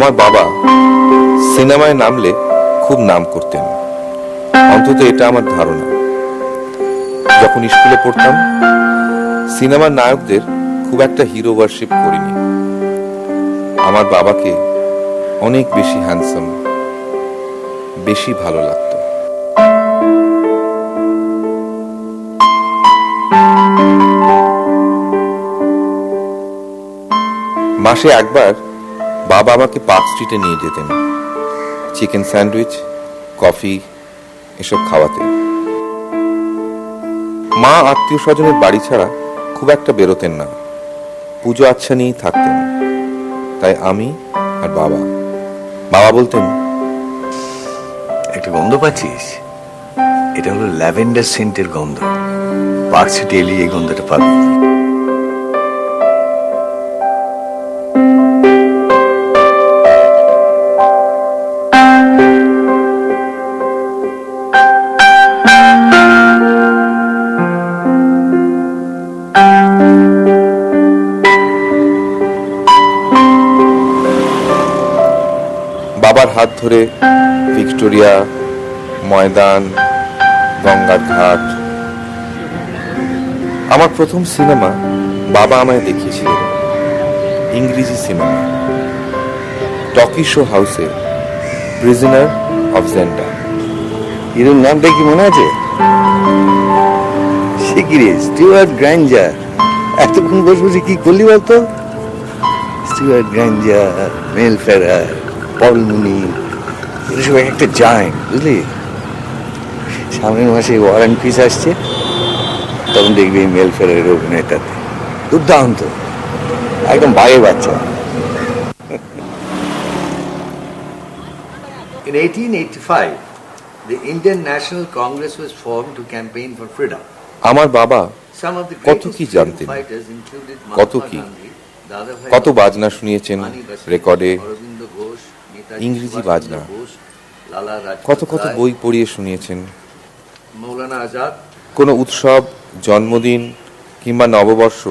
আমার বাবা সিনেমায় নামলে খুব নাম করতেন, অন্তত এটা আমার ধারণা। যখন স্কুলে পড়তাম সিনেমার নায়কদের খুব একটা হিরো ওয়ার্শিপ করিনি। আমার বাবাকে অনেক বেশি হ্যান্ডসাম, বেশি ভালো লাগতো। মাসে একবার বাবা আমাকে পার্ক স্ট্রিটে নিয়ে যেতেন চিকেন স্যান্ডউইচ, কফি এসব খাওয়াতে। মা আত্মীয় স্বজনের বাড়ি ছাড়া খুব একটা বেরোতেন না, পুজো আচ্ছা নিয়েই থাকতেন। তাই আমি আর বাবা বাবা বলতেন, একটা গন্ধ পাচ্ছিস? এটা হলো ল্যাভেন্ডার সেন্টের গন্ধ। পার্ক সিটি এলি এই গন্ধটা পাবি। বাবার হাত ধরে ভিক্টোরিয়া, ময়দান, গঙ্গার ঘাট। আমার প্রথম সিনেমা বাবা আমায় দেখিয়েছিলেন, ইংরেজি সিনেমা, টকি শো হাউসে প্রিজনার অফ জেন্ডা। এরকম নামটা কি মনে আছে? সে কি রে, স্টুয়ার্ট গ্র্যাঞ্জার। এতক্ষণ বসে বসে কি করলি বলতো? স্টুয়ার্ট গ্র্যাঞ্জার, মেল ফেরার, পল মুনি, এটা সব একটা জায়েন্ট, বুঝলি? সামনের মাসে ওয়ারেন্ট পিস আসছে, তখন দেখবি মেল ফেরারের অভিনয়টাতে দুর্দান্ত, একদম বাইরে বাচ্চা। In 1885, the Indian National Congress was formed to campaign for freedom. আমার বাবা Some of the কত greatest কি freedom জানতেন, fighters included কত Mahatma কি, Gandhi, Dadabhai কত Navroji, বাজনা শুনিয়েছেন Mani Basu, রেকর্ডে, Aurobindo Ghosh, Netaji ইংরেজি Subhash বাজনা। Chandra Bose, Lala কত Rajpat কত Rai, বই পড়িয়ে শুনিয়েছেন। Maulana Azad, কোনো উৎসব, জন্মদিন কিংবা নববর্ষ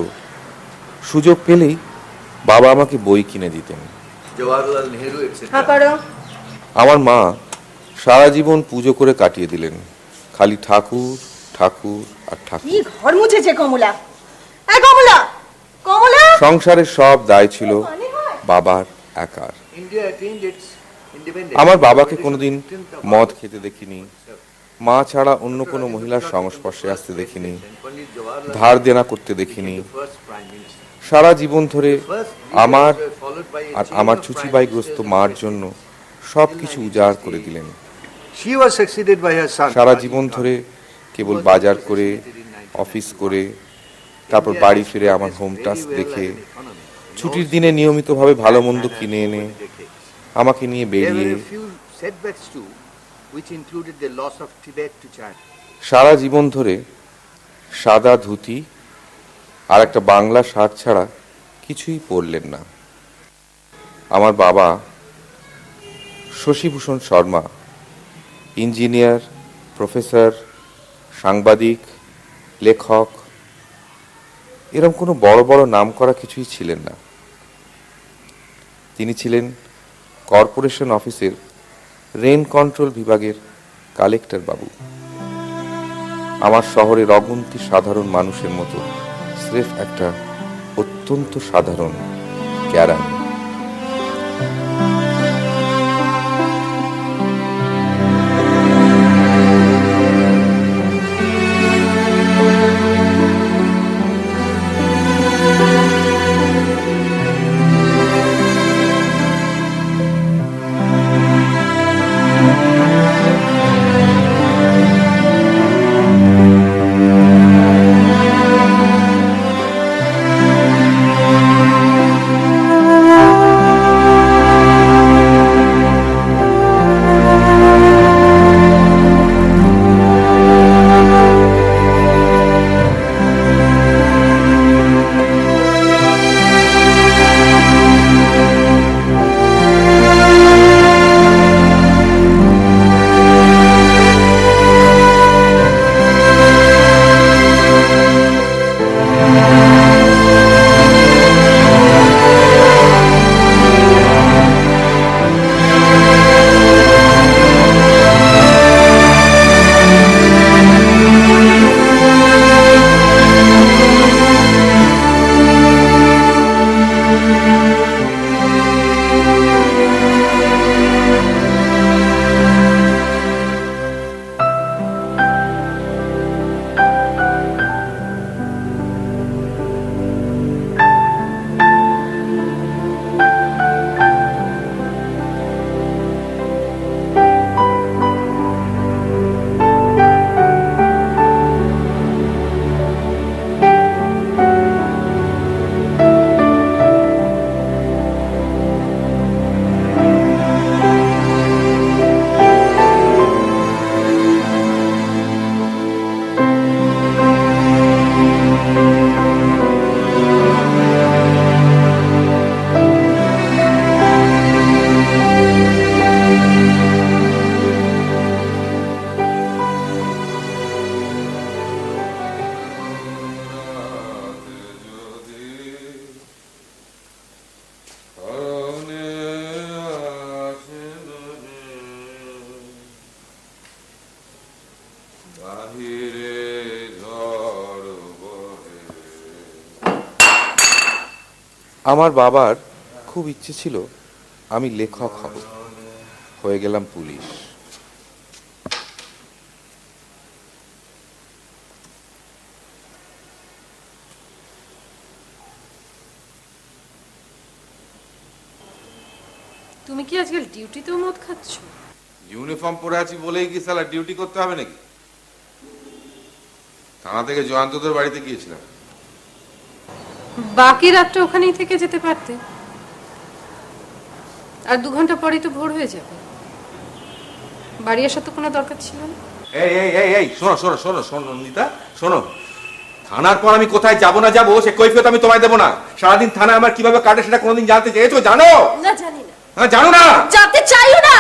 সুযোগ পেলেই বাবা আমাকে বই কিনে দিতেন। Jawaharlal Nehru, etc. আমার মা সারা জীবন পুজো করে কাটিয়ে দিলেন, খালি ঠাকুর ঠাকুর আর ঠাকুর। কি ঘর মুছেছে কমলা! এই কমলা, কমলা! সংসারের সব দায় ছিল বাবার একার। India attained its independence. আমার বাবাকে কোনোদিন মদ খেতে দেখিনি, মা ছাড়া অন্য কোনো মহিলার সংস্পর্শে আসতে দেখিনি, ধার দেনা করতে দেখিনি। সারা জীবন ধরে আমার আর আমার চুচিবাইগ্রস্ত মার জন্য সব কিছু উজাড় করে দিলেন। She was succeeded by her son. সারা জীবন ধরে কেবল বাজার করে, অফিস করে, তারপর বাড়ি ফিরে আমার হোম টাস্ক দেখে, ছুটির দিনে নিয়মিতভাবে ভালো মন্দ কিনে এনে আমাকে নিয়ে There বেরিয়ে were a few setbacks too, which included the loss of Tibet to China. সারা জীবন ধরে সাদা ধুতি আর একটা বাংলা শার্ট ছাড়া কিছুই পরলেন না। আমার বাবা শশীভূষণ শর্মা, ইঞ্জিনিয়ার, প্রফেসর, সাংবাদিক, লেখক, এরকম কোনো বড় বড় নাম করা কিছুই ছিলেন না। তিনি ছিলেন কর্পোরেশন অফিসের রেন কন্ট্রোল বিভাগের কালেক্টর বাবু। আমার শহরের অগুন্তি সাধারণ মানুষের মতো স্রেফ একটা অত্যন্ত সাধারণ ক্যারানি। বাহিরে ঝড় বহে। আমার বাবার খুব ইচ্ছে ছিল আমি লেখক হব, হয়ে গেলাম পুলিশ। তুমি কি আজকাল ডিউটিতেও মদ খাচ্ছ? ইউনিফর্ম পরে আছি বলেই কি সালা ডিউটি করতে হবে নাকি? থানা থেকে জয়ন্তদের বাড়িতে গিয়েছিলাম। বাকি রাতটা ওখানেই থেকে যেতে পারতে, আর 2 ঘন্টা পরেই তো ভোর হয়ে যাবে। বাড়ি আসার তো কোনো দরকার ছিল না। এই এই এই এই শোনো শোনো শোনো শোনো নন্দিতা, শোনো। থানার পর আমি কোথায় যাব না যাব সে কৈফিয়ত আমি তোমায় দেবো না। সারাদিন থানা আমার কিভাবে কাটে সেটা কোনোদিন জানতে চেয়েছো? জানো না, জানি না। হ্যাঁ, জানো না? জানতে চাইও না।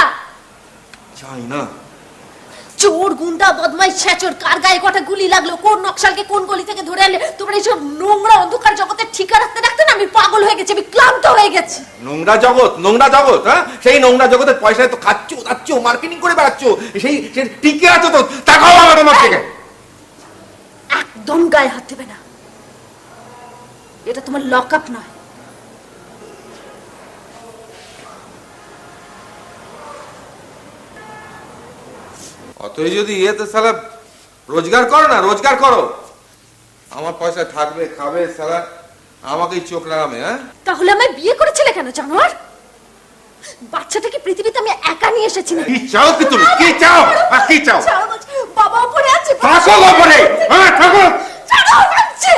চাই না। চোর, গুন্ডা, বদমাইশ, ছেচর, কার গায়ে কটা গুলি লাগলো, কোন নকশালকে কোন গলি থেকে ধরে আনলে, তোমরা এইসব নোংরা অন্ধকার জগতের ঠিকা রাখতে রাখতে না আমি পাগল হয়ে গেছি, আমি ক্লান্ত হয়ে গেছি। নোংরা জগৎ, নোংরা জগৎ, হ্যাঁ? সেই নোংরা জগতের পয়সায় তো খাচ্ছো দাচ্ছো, মার্কেটিং করে বেড়াচ্ছো, সেই টিকে আছো তো। তাকাও আমার তোমার থেকে। একদম গায়ে হাত দেবে না, এটা তোমার লক আপ নয়। অতই যদি ইয়েতে সালা রোজগার করো না, রোজগার করো। আমার পয়সা থাকবে, খাবে সালা, আমাকেই চোখ লাগাবে। হ্যাঁ, তাহলে আমায় বিয়ে করেছিলে কেন জানোয়ার? বাচ্চাটাকে পৃথিবীতে আমি একা নিয়ে এসেছি না। কি চাও কি তুমি? কি চাও? কি চাও? বাবা উপরে আছে, থাকো উপরে। হ্যাঁ, থাকো। ছাড়ো, আছে।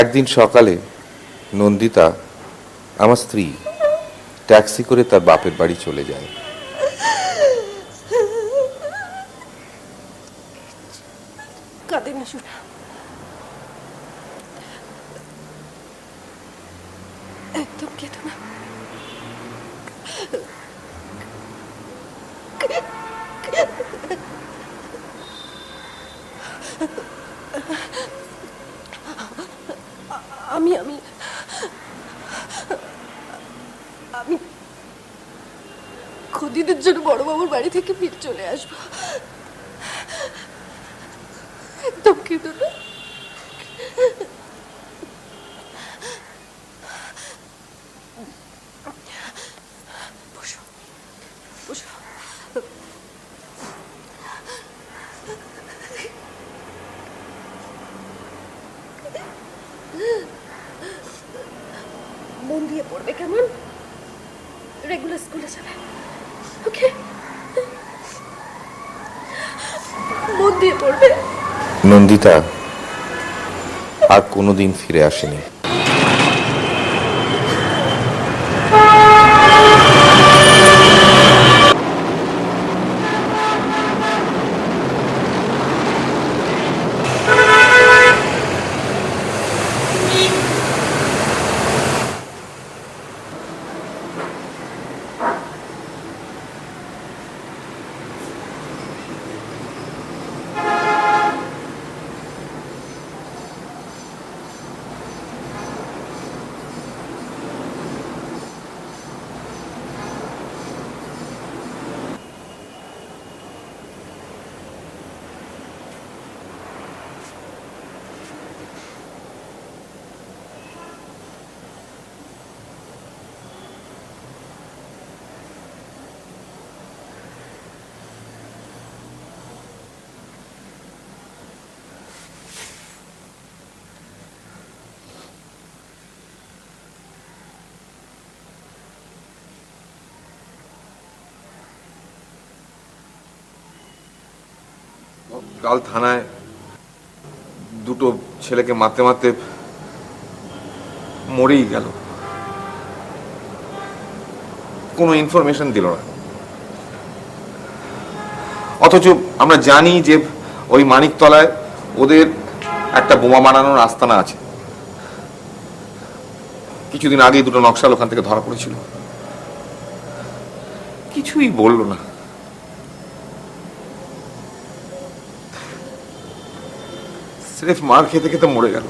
একদিন সকালে নন্দিতা, আমার স্ত্রী, ট্যাক্সি করে তার বাপের বাড়ি চলে যায়। কাঁদে না শোনা, একদম কেঁদো না। আমি আমি আমি কদিনের জন্য বড় বাবুর বাড়ি থেকে ফিরে চলে আসবো, একদম কেঁদো না। বসো বসো। মন দিয়ে পড়বে, কেমন? রেগুলার স্কুলে যাবে, ওকে? মন দিয়ে পড়বে। নন্দিতা আর কোনোদিন ফিরে আসেনি। কাল থানায় দুটো ছেলেকে মারতে মারতে মরেই গেল, কোনো ইনফরমেশন দিল না। অথচ আমরা জানি যে ওই মানিকতলায় ওদের একটা বোমা বানানোর আস্তানা আছে। কিছুদিন আগেই দুটো নকশাল ওখান থেকে ধরা পড়েছিল, কিছুই বললো না। স্রেফ মার খেতে খেতে মরে গেল।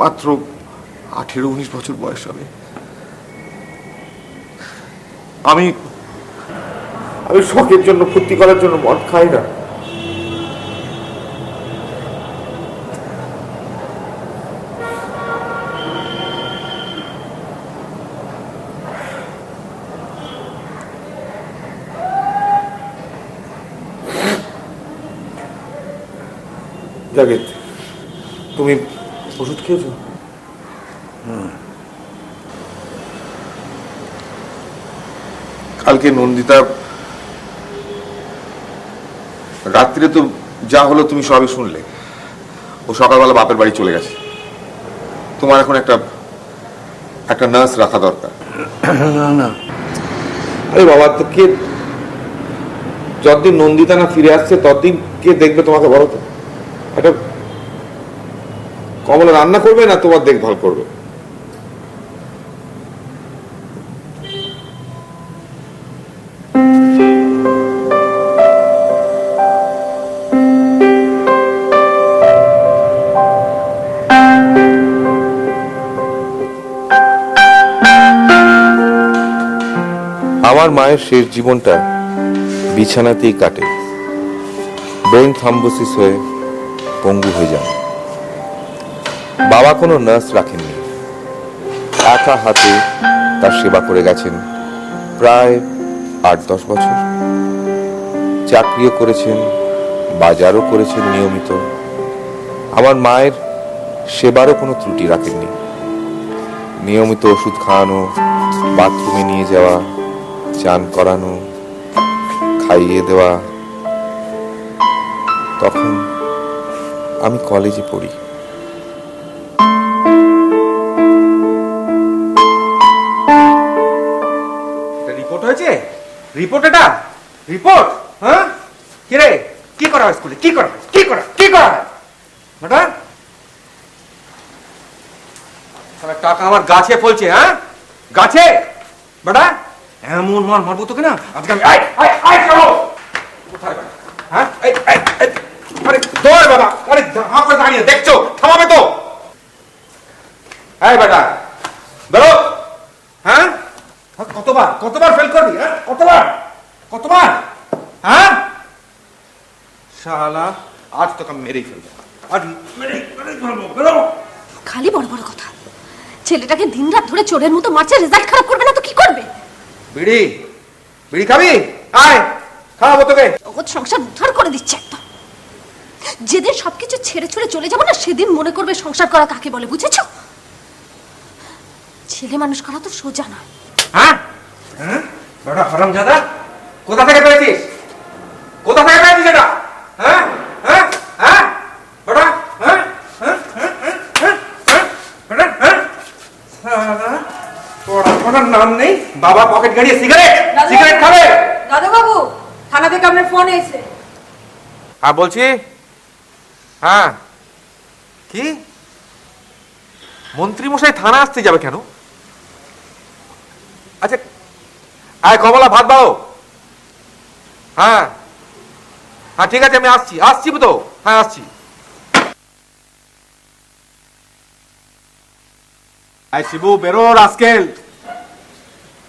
মাত্র 18-19 বছর বয়স হবে। আমি শখের জন্য, ফুর্তি করার জন্য মদ খাই না। জাগিদ, তুমি ওষুধ খেয়েছো? কালকে নন্দিতা রাত্রিরে তো যা হলো তুমি সবই শুনলে। ও সকালবেলা বাপের বাড়ি চলে গেছে। তোমার এখন একটা নার্স রাখা দরকার। না না, আরে বাবা, তো কে, যতদিন নন্দিতা না ফিরে আসছে ততদিন কে দেখবে তোমাকে বলো তো? একটা কমলা রান্না করবে না তোমার দেখভাল করবে? আমার মায়ের শেষ জীবনটা বিছানাতেই কাটে। ব্রেন থ্রম্বোসিস হয়ে পঙ্গু হয়ে যান। বাবা কোনো নার্স রাখেননি, একা হাতে তার সেবা করে গেছেন প্রায় 8-10 বছর। চাকরিও করেছেন, বাজারও করেছেন নিয়মিত। আমার মায়ের সেবারও কোনো ত্রুটি রাখেননি। নিয়মিত ওষুধ খাওয়ানো, বাথরুমে নিয়ে যাওয়া, চান করানো, খাইয়ে দেওয়া। তখন আমি কলেজে পড়ি। রিপোর্ট হয়েছে? রিপোর্ট, এটা রিপোর্ট? হ্যাঁ, কি রে, কি করা হয় স্কুলে? কি করা হয়? কি করা হয় বেটা? টাকা আমার গাছে ফলছে। হ্যাঁ, গাছে বেটা এমন মার মারবো তোকে না আজকে আমি। কোথায় বেটা? হ্যাঁ, আরে দৌড় বাবা। আরে হাঁ করে দাঁড়িয়ে দেখছো, থামাবে তো? এই বেটা বেরো। হ্যাঁ, কতবার ফেল করবি? হ্যাঁ, কতবার? হ্যাঁ, শালা আজ তোকে মেরেই ফেলবো। আজ মেরেই ফেলবো। বেরো। খালি বড় বড় কথা। ছেলেটাকে দিনরাত ধরে চোরের মতো মারছে, রেজাল্ট খারাপ করবে না তো কি করবে? বিড়ি খাবি? আয়, খাওয়াবো তোকে। জগৎ সংসার উদ্ধার করে দিচ্ছে একদম। যেদিন সবকিছু ছেড়ে ছুড়ে চলে যাবো না, সেদিন মনে করবে সংসার করা কাকে বলে, বুঝেছো? ছেলে মানুষ করা তো সোজা নয়। হ্যাঁ, বড় হারামজাদা, কোথা থেকে পেয়েছিস এটা? হ্যাঁ, বড়, পড়াশোনার নাম নেই, বাবা পকেট গাড়িয়ে সিগারেট খাবে। দাদু বাবু, থানা থেকে আপনার ফোন এসেছে। হ্যাঁ বলছি। হ্যাঁ, কি মন্ত্রী মশাই থানা আসতে যাবে কেন? আচ্ছা, আয় কমলা, ভাত বাড়ো। হ্যাঁ, ঠিক আছে, আমি আসছি তো। হ্যাঁ, আসছি। আয় শিবু, বেরো রাস্কেল,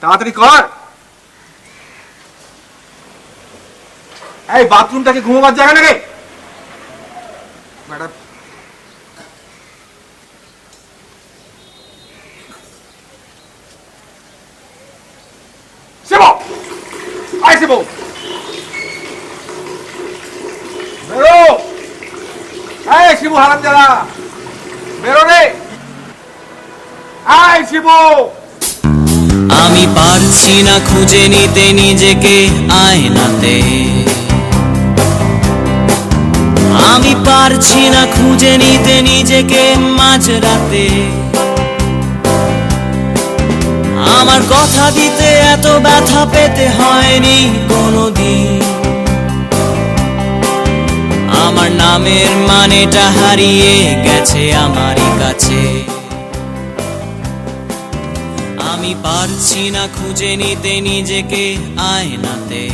তাড়াতাড়ি কর। এই বাথরুমটা কি ঘুমোবার জায়গা নাকি? ম্যাডাম, শিবু, আয় শিবু, বেরো। আয় শিবু হারামজাদা, বেরো রে। আয় শিবু। আমি পারছি না খুঁজে নিতে নিজেকে আয়নাতে, আমি পারছি না খুঁজে নিতে নিজেকে মাঝরাতে। আমার কথা দিতে এত ব্যথা পেতে হয়নি কোনোদিন। নামের মানেটা হারিয়ে গেছে আমারই কাছে। আমি পারছি না খুঁজে নিতে নিজেকে আয়নাতে,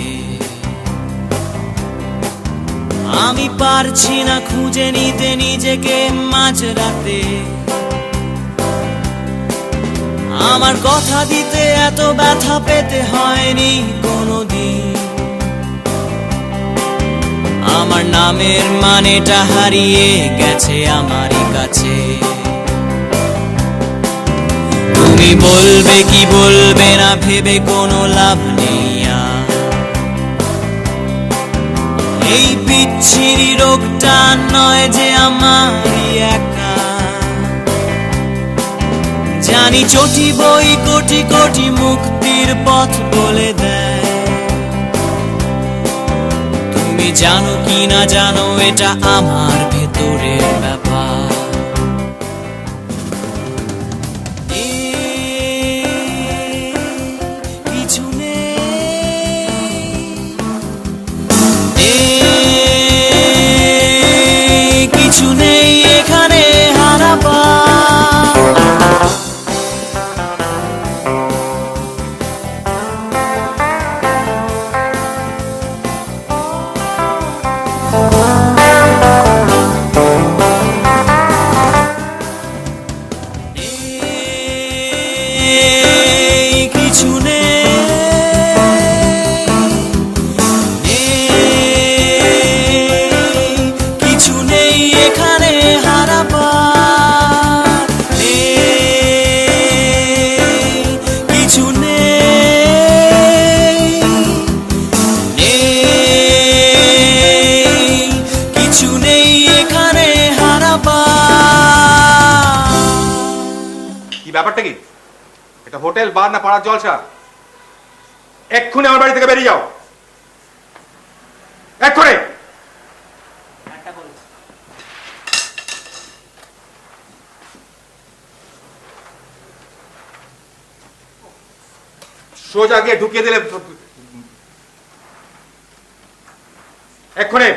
আমি পারছি না খুঁজে নিতে নিজেকে মাঝরাতে। আমার কথা দিতে এত ব্যথা পেতে হয়নি কোনোদিন, আমার নামের মানেটা হারিয়ে গেছে আমারই কাছে। তুমি বলবে কি বলবে না ভেবে কোনো লাভ নেই আর, এই বিচ্ছিরি রোগটা নয় যে আমারই একা। জানি চটি বই কোটি কোটি মুক্তির পথ বলে দেয়, তুমি জানো কি না জানো এটা আমার ভেতরের ব্যাপার। কিছু নেই, কিছু নেই এখানে হারাবার। কিছু নেই, কিছু নেই এখানে হারাবার। কিছু নেই, কিছু নেই এখানে হারাবার। কি ব্যাপারটা কি? এটা হোটেল, বার না পাড়ার জলসা? এক্ষুনি আমার বাড়ি থেকে বেরিয়ে যাও, এক্ষুনি। সোজা গিয়ে ঢুকিয়ে দিলে এক্ষুনি।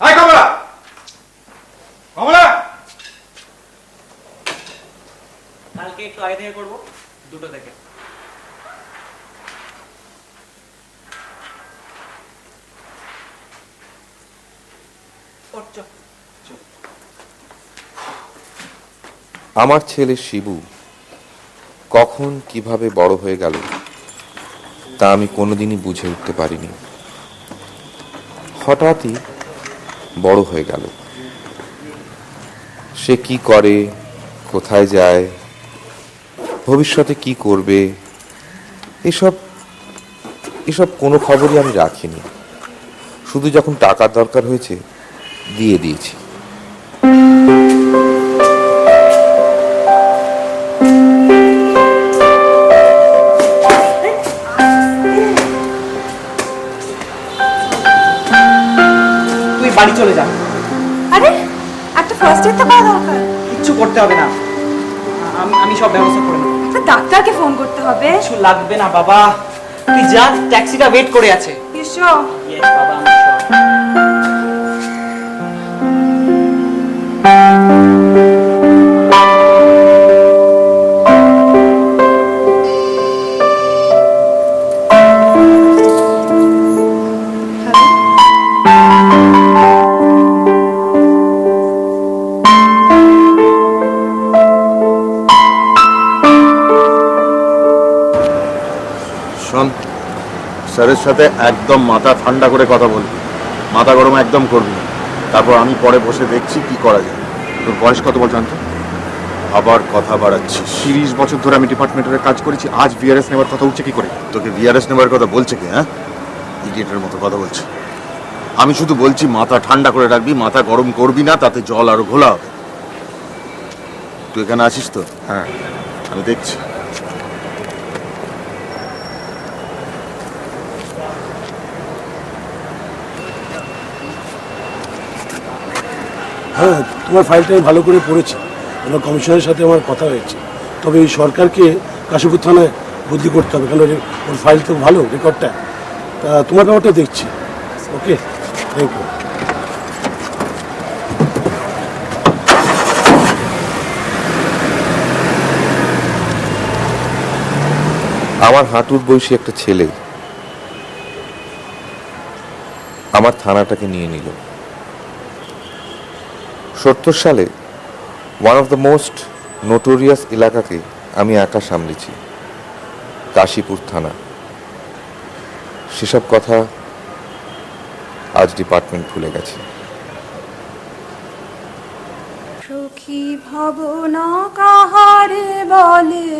আয় কমলা, কমলা। কালকে একটু আগে থেকে করবো, 2টো থেকে। আমার ছেলে শিবু কখন কিভাবে বড় হয়ে গেল তা আমি কোনোদিনই বুঝে উঠতে পারিনি। হঠাৎই বড় হয়ে গেল। সে কি করে, কোথায় যায়, ভবিষ্যতে কি করবে, এসব কোনো খবরই আমি রাখিনি। শুধু যখন টাকার দরকার হয়েছে দিয়ে দিয়েছি। তুই বাড়ি চলে যা, আরে একটা ফার্স্ট এড তো করা দরকার। কিচ্ছু করতে হবে না, আমি সব ব্যবস্থা করে নেবো। একটা ডাক্তারকে ফোন করতে হবে। কিছু লাগবে না বাবা, তুই যা, ট্যাক্সিটা ওয়েট করে আছে। এসো। ইয়েস বাবা, আমি sure। শোন, স্যারের সাথে একদম মাথা ঠান্ডা করে কথা বলবি, মাথা গরম একদম করবি না। তারপর আমি পরে বসে দেখছি কি করা যায়। তোর বয়স কত বল জানতো? আবার কথা বাড়াচ্ছিস। 30 বছর ধরে আমি ডিপার্টমেন্টের কাজ করেছি, আজ ভিআরএস নেওয়ার কথা উঠছে কি করে? তোকে ভিআরএস নেবার কথা বলছে কি? হ্যাঁ, ইডিয়েটের মতো কথা বলছে। আমি শুধু বলছি মাথা ঠান্ডা করে রাখবি, মাথা গরম করবি না, তাতে জল আরো ঘোলা হবে। তুই এখানে আছিস তো? হ্যাঁ। আমি দেখছি। হ্যাঁ, তোমার ফাইলটা আমি ভালো করে পড়েছি, আমার কমিশনের সাথে আমার কথা হয়েছে। তবে এই সরকারকে কাশীপুর থানায় বদলি করতে হবে, কারণ ওর ফাইল তো ভালো, রেকর্ডটা। তোমার ব্যাপারটা দেখছি। ওকে, থ্যাংক ইউ। আমার হাঁটুর বয়সী একটা ছেলে আমার থানাটাকে নিয়ে নিল। 70 সালে one of the most notorious এলাকাকে আমি একা সামলেছি, কাশীপুর থানা। সেসব কথা আজ ডিপার্টমেন্ট ভুলে গেছে। সখী ভাবনা কাহারে বলে,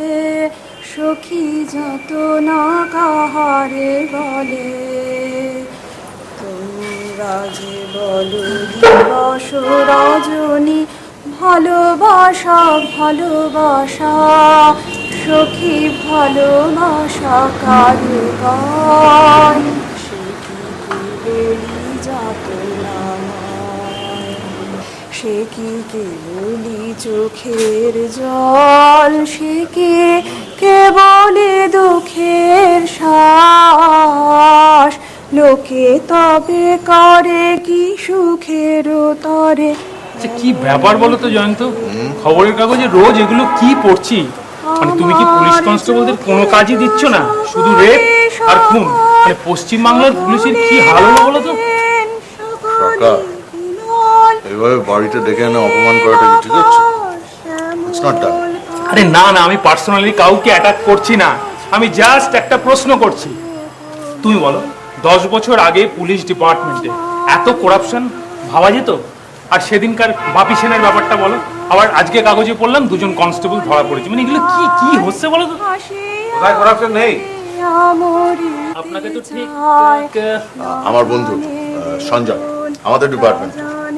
সখী যত না কাহারে বলে, তোমরা যে বলো দিবস রজনী, ভালোবাসা ভালোবাসা, সখী ভালোবাসা কারে গায়, সে কি কেবলি যত নামায়, সে কি কেবলি চোখের জল, সে কি কেবলি দুঃখের শ্বাস, লোকে তবে করে কি সুখের তরে। আচ্ছা কি ব্যাপার বলো তো জয়ন্ত, খবরের কাগজে রোজ এগুলো কি পড়ছি? মানে তুমি কি পুলিশ কনস্টেবলদের কোনো কাজই দিচ্ছ না, শুধু রেপ আর খুন? মানে পশ্চিম বাংলার পুলিশের কি হাল হলো বলো তো? কাকা, এইভাবে বাড়িতে ডেকে এনে অপমান করাটা কি ঠিক হচ্ছে? It's not done. আরে না না, আমি পার্সোনালি কাউকে অ্যাটাক করছি না, আমি জাস্ট একটা প্রশ্ন করছি। তুমি বলো 10 বছর আগে পুলিশ ডিপার্টমেন্টে এত করাপশন ভাবা যেত? আর সেদিনকার বাপি সেনের ব্যাপারটা বলো, আবার আজকে কাগজে পড়লাম 2জন কনস্টেবল ধরা পড়েছে। মানে এগুলো কি কি হচ্ছে বলো তো? কোথায় করাপশন নেই? আপনাকে তো ঠিক আমার বন্ধু সঞ্জয়, আমাদের ডিপার্টমেন্ট।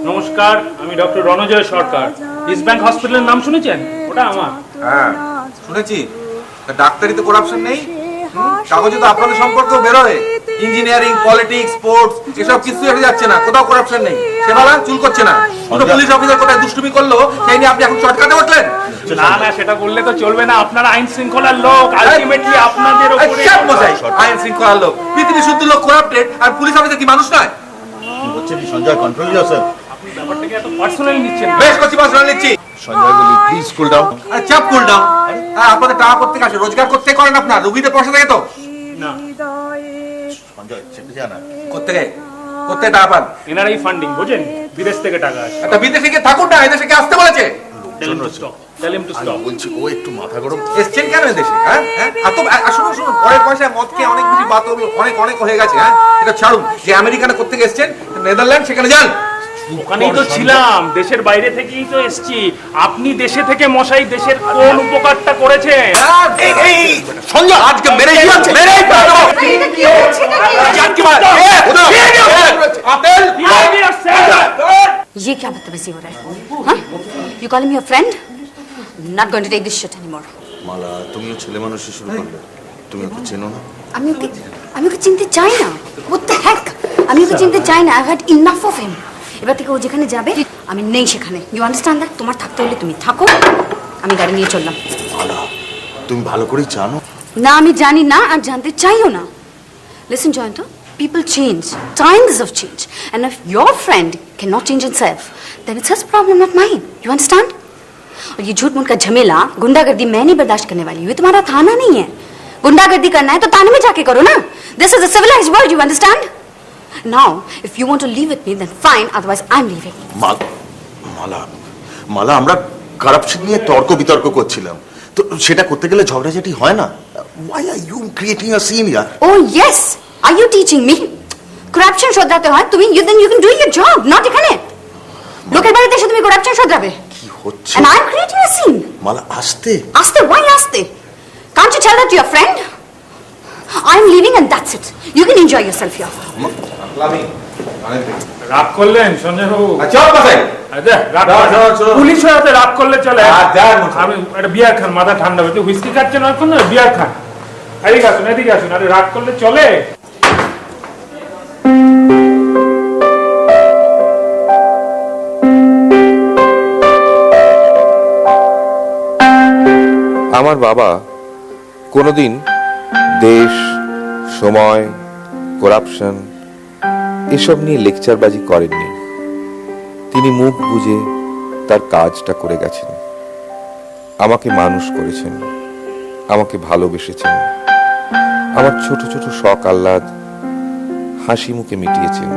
নমস্কার, আমি ডক্টর রণজয় সরকার। ইস্ট ব্যাংক হসপিটালের নাম শুনেছেন? ওটা আমার। হ্যাঁ শুনেছি। তা ডাক্তারিতে করাপশন নেই? কাগজে তো আপনাদের সম্পর্ক বেরোয়, ইঞ্জিনিয়ারিং, পলিটিক্স, স্পোর্টস এসব কিছু এসে যাচ্ছে না, কোথাও করাপশন নেই। সেবালা চুল করছে না। কোনো পুলিশ অফিসার কোথায় দুষ্টুমি করলো সেই নিয়ে আপনি এখন চটকাতে বসলেন? না না, সেটা বললে তো চলবে না। আপনারা আইন শৃঙ্খলার লোক, আলটিমেটলি আপনাদের উপরে আইন শৃঙ্খলার লোক। পৃথিবী শুদ্ধ লোক করাপ্টেড, আর পুলিশ অফিসার কি মানুষ নয়? হচ্ছে কি সঞ্জয়, কন্ট্রোল ইয়োরসেলফ। আপনি ব্যাপারটাকে এত পার্সোনালি নিচ্ছেন। বেশ করছি, পার্সোনাল নিচ্ছি। সঞ্জয় বলি প্লিজ কুল ডাউন। আরে চাপ কুল ডাউন। আপনাদের টাকা করতে আসে, রোজগার করতে করেন আপনার, রুগীদের পয়সা থেকে তো। না সঞ্জয় সেটা জানা কোত্থেকে কোত্থেকে টাকা পান? এনআরআই ফান্ডিং, বুঝেন? বিদেশ থেকে টাকা আসে। একটা বিদেশে গিয়ে থাকুন না, এদেশে কে আসতে বলেছে? Tell him to stop. বলছি, ও একটু মাথা গরম। এসছেন কেন এদেশে? হ্যাঁ হ্যাঁ শুনুন শুনুন, পরের পয়সায় মদ খেয়ে অনেক বেশি বাত অনেক অনেক হয়ে গেছে। হ্যাঁ এটা ছাড়ুন। যে আমেরিকানে কোত্থেকে এসছেন, নেদারল্যান্ড, সেখানে যান। ওখানেই তো ছিলাম, দেশের বাইরে থেকেই তো এসছি। আপনি দেশে থেকে মশাই দেশের কোন উপকারটা করেছেন? সঞ্জয় আজকে মেরে দিয়েছে, মেরেই ফেলবো। কি মার? আপেল ये क्या बदतमीजी हो रहा है? हाँ? You calling me a friend? Not going to take this shit anymore. মালা, তুমিও ছেলে মানুষই শুরু করলে। তুমি ওকে চেনো না? আমি ওকে চিনতে চাই না। What the heck? আমি ওকে চিনতে চাই না। I've had enough of him. এবার থেকে ও যেখানে যাবে আমি নেই সেখানে। You understand that? তোমার থাকতে হলে তুমি থাকো, আমি গাড়ি নিয়ে চললাম। মালা, তুমি ভালো করেই জানো। না আমি জানি না আর জানতে চাইও না। Listen Jayanta, people change, times have changed, and if your friend cannot change himself, then it's his problem, not mine. You understand? और ये झूठ मूठ का झमेला, गुंडागर्दी मैं नहीं बर्दाश्त करने वाली हूँ। ये तुम्हारा थाना नहीं है। गुंडागर्दी करना है तो थाने में जाके करो ना। This is a civilized world, you understand? Now, if you want to leave with me, then fine. Otherwise, I'm leaving. মালা, মালা, আমরা কারাপশন নিয়ে তর্ক বিতর্ক করছিলাম, তো সেটা করতে গেলে ঝগড়াঝাটি হয় না? Why are you creating a scene here? Oh yes, are you teaching me? Corruption শোধরাতে হয় তুমি, then you can do your job, not এখানে। লোকের বাড়িতে এসে তুমি corruption শোধরাবে? কি হচ্ছে? And I'm creating a scene. মালা, আস্তে Aste, why aste? Can't you tell that to your friend? I'm leaving and that's it. You can enjoy yourself here. রাগ করলেন সঞ্জয় বাবু? চল বাসায়। পুলিশ হয়ে রাগ করলে চলে? আমি একটা বিয়ার খান, মাথা ঠান্ডা হচ্ছে। হুইস্কি খাচ্ছেন এখন, বিয়ার খান। এদিকে আসুন, এদিকে আসুন। আরে রাগ করলে চলে? আমার বাবা কোনোদিন দেশ, সময়, করাপশন এসব নিয়ে লেকচারবাজি করেননি। তিনি মুখ বুজে তার কাজটা করে গেছেন। আমাকে মানুষ করেছেন, আমাকে ভালোবেসেছেন, আমার ছোট ছোট শখ আহ্লাদ হাসি মুখে মিটিয়েছেন।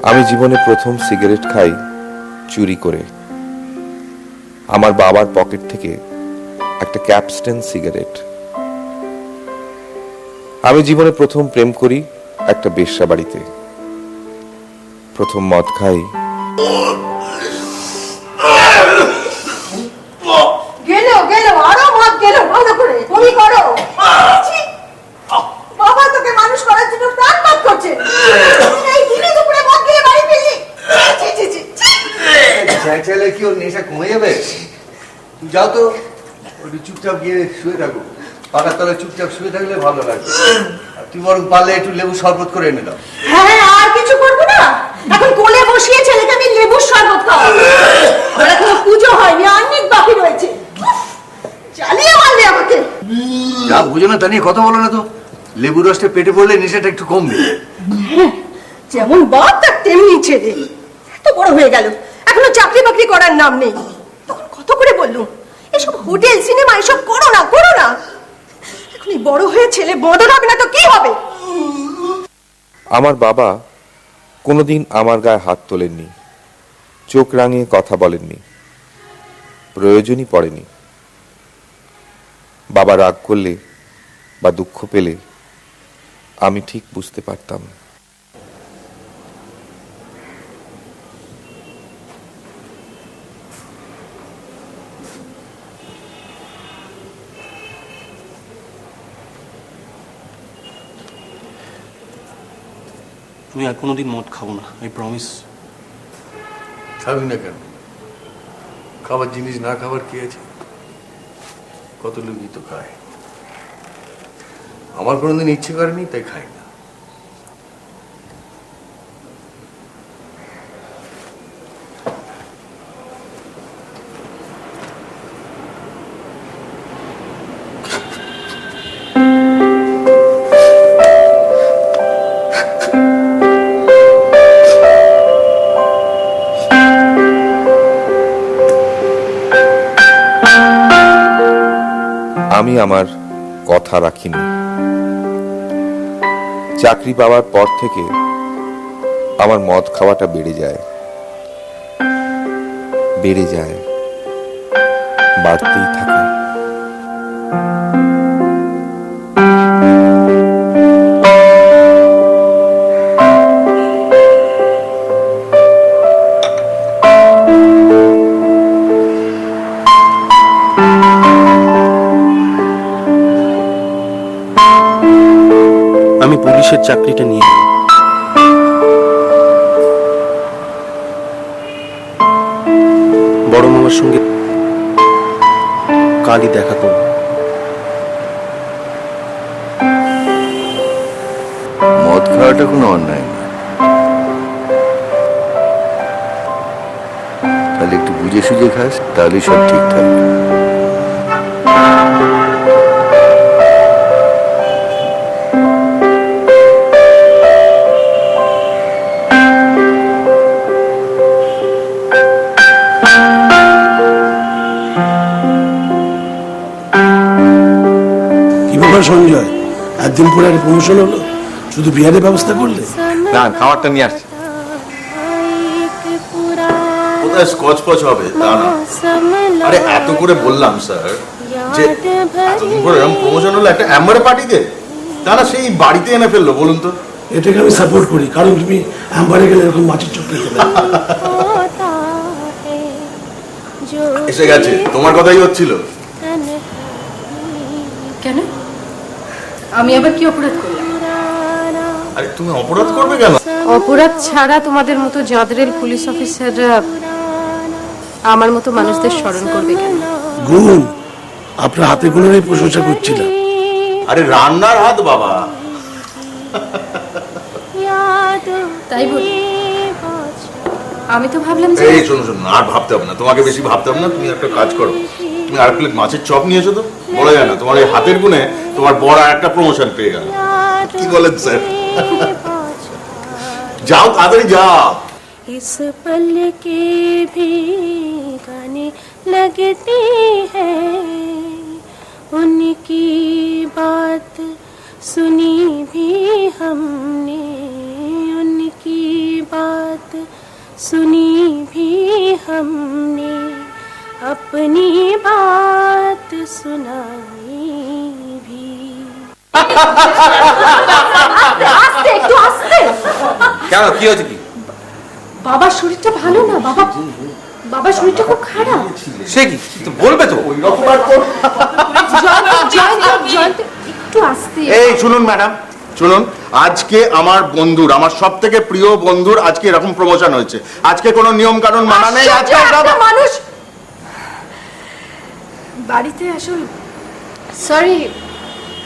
আমি জীবনে প্রথম সিগারেট খাই চুরি করে। আমার বাবার পকেট থেকে একটা ক্যাপস্টেন সিগারেট। আমি জীবনে প্রথম প্রেম করি একটা বেশ্যা বাড়িতে। প্রথম মদ খাই গেল গেল আরো মদ গেল, ভালো করে তুমি করো। ছি, বাবা তোকে মানুষ করার জন্য প্রাণ পাত করছে, এই দিনে দুপুরে মদ খেয়ে বাড়ি ফিরলি। ছি, ছি, ছি, ছি। চাইলে কি ওর নেশা কমে যাবে? তুমি যাও তো, ওই চুপচাপ গিয়ে শুয়ে থাকো। পাকার তলায় চুপচাপ শুয়ে থাকলে ভালো লাগবে। আর তুমি বরং পারলে একটু লেবু শরবত করে এনে দাও। হ্যাঁ, আর কিছু করবো না। এখন কোলে বসিয়ে ছেলেকে আমি লেবুর শরবত খাওয়াবো। আর এখনো পুজো হয়নি, অনেক বাকি রয়েছে। জ্বালিয়ে মারলে আমাকে। যা বুঝো না তা নিয়ে কথা বলো না তো। লেবু রসটা পেটে পড়লে নেশাটা একটু কমবে। যেমন বাপ তার তেমনি ছেলে। এত বড় হয়ে গেল, এখনো চাকরি বাকরি করার নাম নেই। তখন কত করে বললুম এসব হোটেল সিনেমা এসব করো না, করো না। এখন এই বড় হয়ে ছেলে বদল হবে না তো কি হবে? আমার বাবা কোনোদিন আমার গায়ে হাত তোলেননি, চোখ রাঙিয়ে কথা বলেননি, প্রয়োজনই পড়েনি। বাবা রাগ করলে বা দুঃখ পেলে আমি ঠিক বুঝতে পারতাম। আমি আর কোনোদিন মদ খাবো না, আই প্রমিস। খাবি না কেন? খাবার জিনিস না খাবার কি আছে? কত লোকই তো খায়। আমার কোনোদিন ইচ্ছে করেনি তাই খাই না। আমি আমার কথা রাখিনি। চাকরি পাওয়ার পর থেকে আমার মদ খাওয়াটা বেড়ে যায়, বাড়তেই থাকে। আমি পুলিশের চাকরিটা নিয়ে বড় মামার সঙ্গে কালই দেখা করব। মদ খাওয়াটা কোনো অন্যায় না, তাহলে একটু বুঝে সুঝে খাস, তাহলেই সব ঠিক থাকবে। সঞ্জয়, একদিন পরে একটা প্রমোশন হলো, শুধু বিহারের ব্যবস্থা করলে? না, খাবারটা নিয়ে আসছি। কোথায় স্কচ পচ হবে তা না। আরে এত করে বললাম স্যার যে এতদিন পরে এরকম প্রমোশন হলো একটা অ্যাম্বারে পার্টিতে, তা না সেই বাড়িতে এনে ফেললো। বলুন তো, এটাকে আমি সাপোর্ট করি, কারণ তুমি অ্যাম্বারে গেলে এরকম মাছের চোখ পেতে পারো। এসে গেছে, তোমার কথাই হচ্ছিল। কেন? আমি আবার কি অপরাধ করলাম? আরে তুমি অপরাধ করবে কেন? অপরাধ ছাড়া তোমাদের মতো জাদরেল পুলিশ অফিসাররা আমার মতো মানুষদের স্মরণ করবে কেন? গুণ, আপনার হাতে গুণেরই প্রশংসা করছিলাম। আরে রান্নার হাত বাবা। তাই বলি? আমি তো ভাবলাম যে এই শোনো শোনো, আর ভাবতে হবে না, তোমাকে বেশি ভাবতে হবে না। তুমি একটা কাজ করো, তুমি আর প্লেট মাছের চপ নিয়ে এসো তো। বলা যায় না তোমার এই হাতের গুণে তোমার বড় আর একটা প্রমোশন পেয়ে গেল। কি বলেন স্যার? যাও তাড়াতাড়ি যাও। इस पल के भी गाने लगती है, उनकी बात सुनी भी हमने, उनकी बात सुनी भी हमने, अपनी बात सुनाई भी। আস্তে, একটু আস্তে। কেন, কি হয়েছে? কি বাবার শরীরটা ভালো না, বাবার শরীরটা খুব খারাপ। সে কি তো বলবে তো? জয়ন্ত, একটু আস্তে। এই শুনুন ম্যাডাম, শুনুন, আজকে আমার বন্ধুর, আমার সব থেকে প্রিয় বন্ধুর আজকে এরকম প্রমোশন হয়েছে। আজকে কোনো নিয়ম কানুন মানা নেই। আজকে মানুষ বাড়িতে আসল, সরি,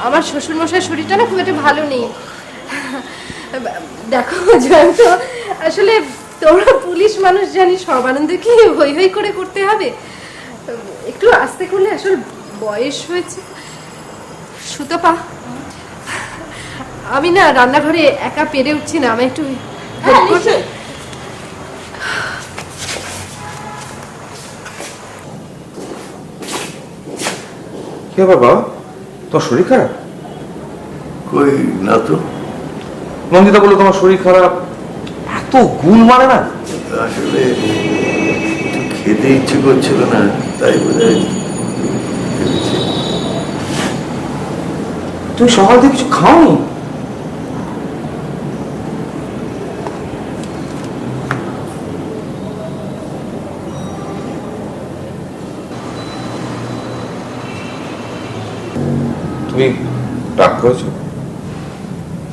আমার শ্বশুর মশাই শরীরটা না খুব একটা ভালো নেই। দেখো জয়ন্ত, আসলে তোমরা পুলিশ মানুষ, জানি সব আনন্দ কি হই হই করে করতে হবে, একটু আস্তে করলে আসল বয়স হয়েছে। সুতপা, আমি না রান্নাঘরে একা পেরে উঠছি না, আমি একটু হেল্প করতে। কি ব্যাপার বাবা, তোমার শরীর খারাপ? কই না তো। নন্দিতা বললো তোমার শরীর খারাপ। এত গুল মারে না। আসলে একটু খেতে ইচ্ছে করছিল না, তাই বোধহয়। তুমি সকাল থেকে কিছু খাওনি? তুমি রাগ করেছো?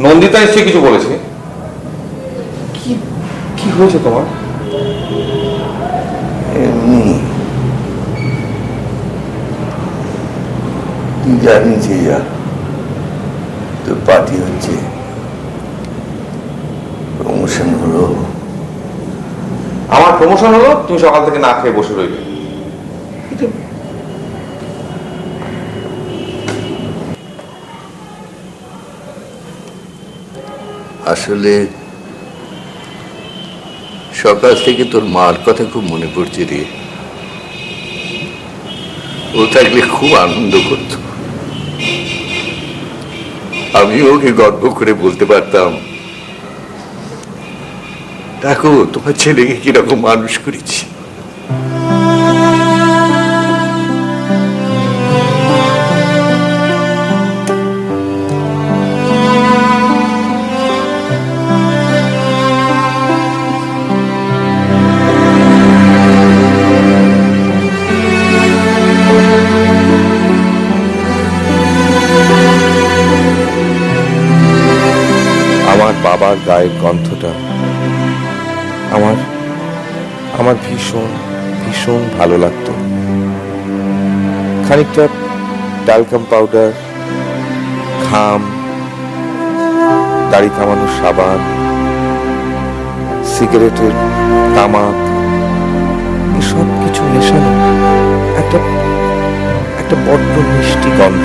নন্দিতা এসে কিছু বলেছে? কি কি হয়েছে তোমার? এমনি তুই জানিস যা তো পার্টি হচ্ছে, প্রমোশন হলো। আমার প্রমোশন হলো, তুমি সকাল থেকে না খেয়ে বসে রইলে। আসলে সকাল থেকে তোর মার কথা খুব মনে পড়ছে রে। ও থাকলে খুব আনন্দ করত, আমি ওকে গর্ব করে বলতে পারতাম, দেখো তোমার ছেলেকে কিরকম মানুষ করেছি। আমার বাবার গায়ের গন্ধটা আমার ভীষণ ভীষণ ভালো লাগতো। খানিকটা টালকাম পাউডার, ঘাম, দাড়ি কামানোর সাবান, সিগারেটের তামাক, এসব কিছু মেশানো একটা বড্ড মিষ্টি গন্ধ।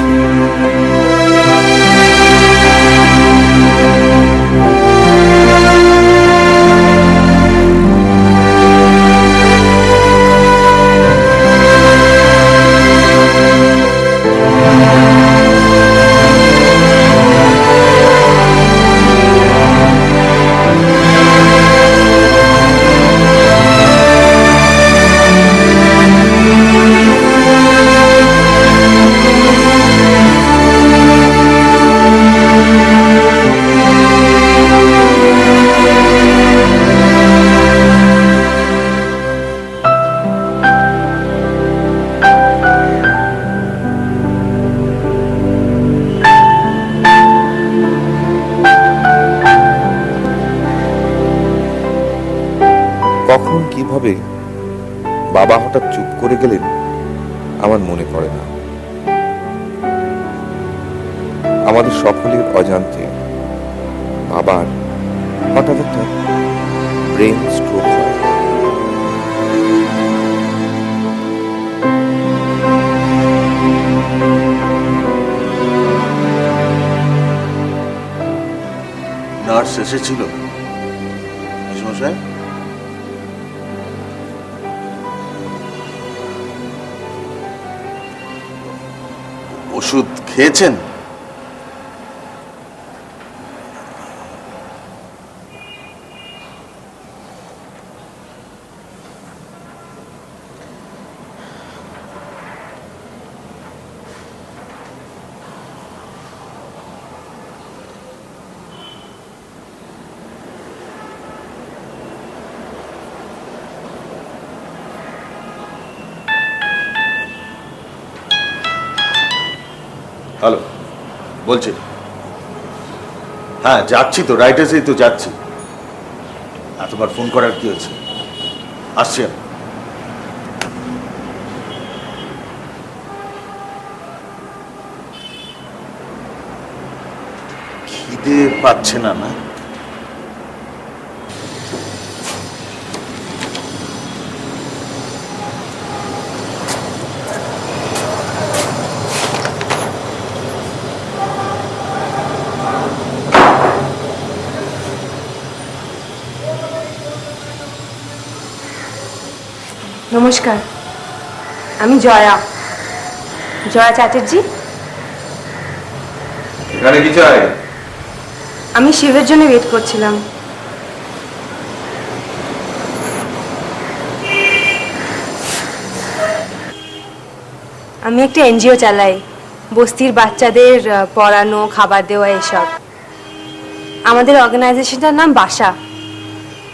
কিভাবে বাবা হঠাৎ চুপ করে গেলেন আমার মনে পড়ে না। আমাদের সকলের অজান্তে বাবার হঠাৎ একটা ব্রেন স্ট্রোক হয়। নার্স এসেছিল মশাই? ওষুধ খেয়েছেন? হ্যালো, বলছি। হ্যাঁ, যাচ্ছি তো, রাইটার্সেই তো যাচ্ছি। তোমার ফোন করার কি হয়েছে? আসছি আমি। খিদে পাচ্ছে না? না, নমস্কার, আমি জয়া চ্যাটার্জি। এখানে কি চাই? আমি শিবের জন্য ওয়েট করছিলাম। আমি একটা এনজিও চালাই, বস্তির বাচ্চাদের পড়ানো, খাবার দেওয়া, এসব। আমাদের অর্গানাইজেশনটার নাম বাসা।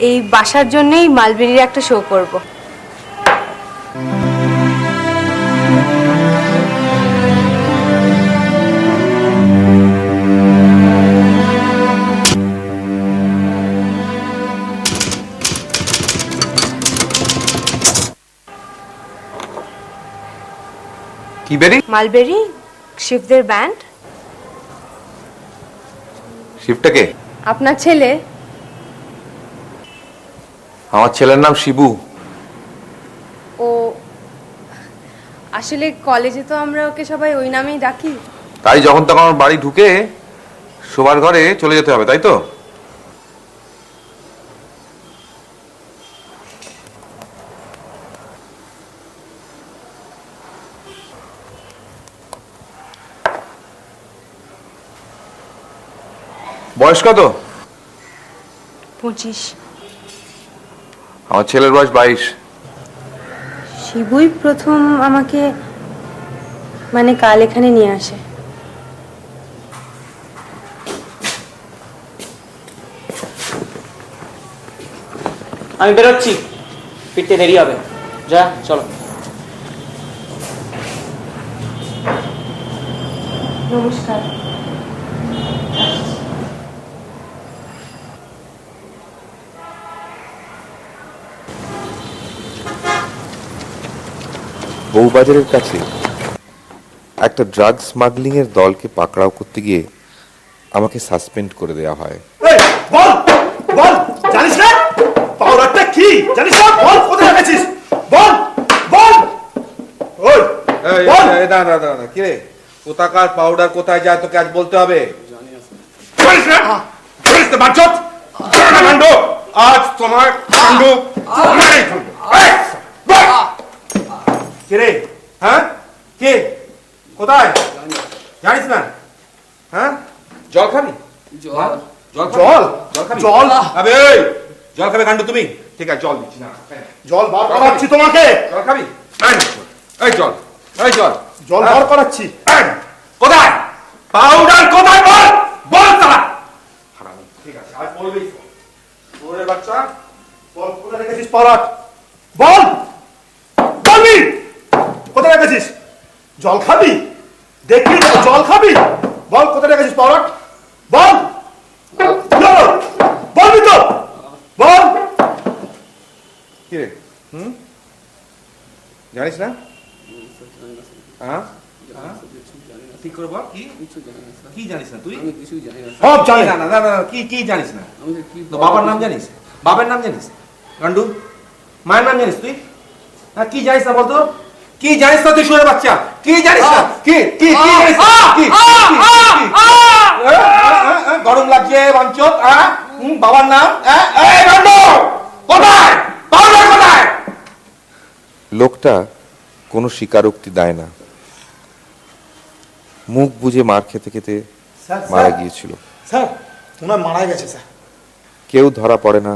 এই বাসার জন্যই মালবেরির একটা শো করব। কি বেরি? Mulberry, শিবদের band. শিবটাকে? আপনার ছেলে। আমার ছেলের নাম শিবু। ও আসলে কলেজে তো আমরা ওকে সবাই ওই নামেই ডাকি। তাই যখন তখন আমার বাড়ি ঢুকে শোবার ঘরে চলে যেতে হবে, তাই তো? বয়স কত? 25। আমার ছেলের বয়স 22। শিবুই প্রথম আমাকে মানে কাল এখানে নিয়ে আসে। আমি বেরোচ্ছি, ফিরতে দেরি হবে। যা, চলো। নমস্কার। বউবাজারের কাছে একটা ড্রাগ স্মাগলিং এর দলকে পাকড়াও করতে গিয়ে আমাকে সাসপেন্ড করে দেওয়া হয়। বল বল, জানিস না পাউডারটা কি? জানিস না? বল, কোথায় রেখেছিস? বল বল। ওই দাঁড়া, কি রে? কোথাকার পাউডার কোথায় যায় তোকে আজ বলতে হবে। আজ তোমার কাণ্ড। কে রে? হ্যাঁ, কে? কোথায়? জানিস না? হ্যাঁ, জল খাবি? জল জল জল খাবি? জল আবে, জল খাবে কাণ্ড তুমি? ঠিক আছে, জল দিচ্ছি না। জল বার করাচ্ছি তোমাকে। জল খাবি? এই জল, এই জল, জল বার করাচ্ছি। কোথায় পাউডার? কোথায় বল, বল তারা। ঠিক আছে, আজ বলবি। ওরে বাচ্চা, বল কোথায় রেখেছিস পাউডার? বল, বলবি কোথায় রেখেছিস? জল খাবি? দেখি জল খাবি? বল কোথায় রেখেছিস পাউডার? বল, বলবি তো? বল। কি রে, জানিস না? হ্যাঁ ঠিক করে বল, কি কি জানিস না তুই? সব জানি না না না না, কি কি জানিস না? তো বাবার নাম জানিস? বাবার নাম জানিস? গান্ডু, মায়ের নাম জানিস তুই? হ্যাঁ, কি জানিস না বলতো? কি জানিস না তুই শুয়ে বাচ্চা? কি জানিস না? কি কি কি জানিস না? কি গরম লাগছে বাঞ্চত? বাবার নাম? এই গান্ডু কোথায়? বাবার কোথায়? লোকটা কোনো স্বীকারোক্তি দেয় না, মুখ বুজে মার খেতে খেতে মারা গিয়েছিল। স্যার ওনার মারা গেছে স্যার। কেউ ধরা পড়ে না,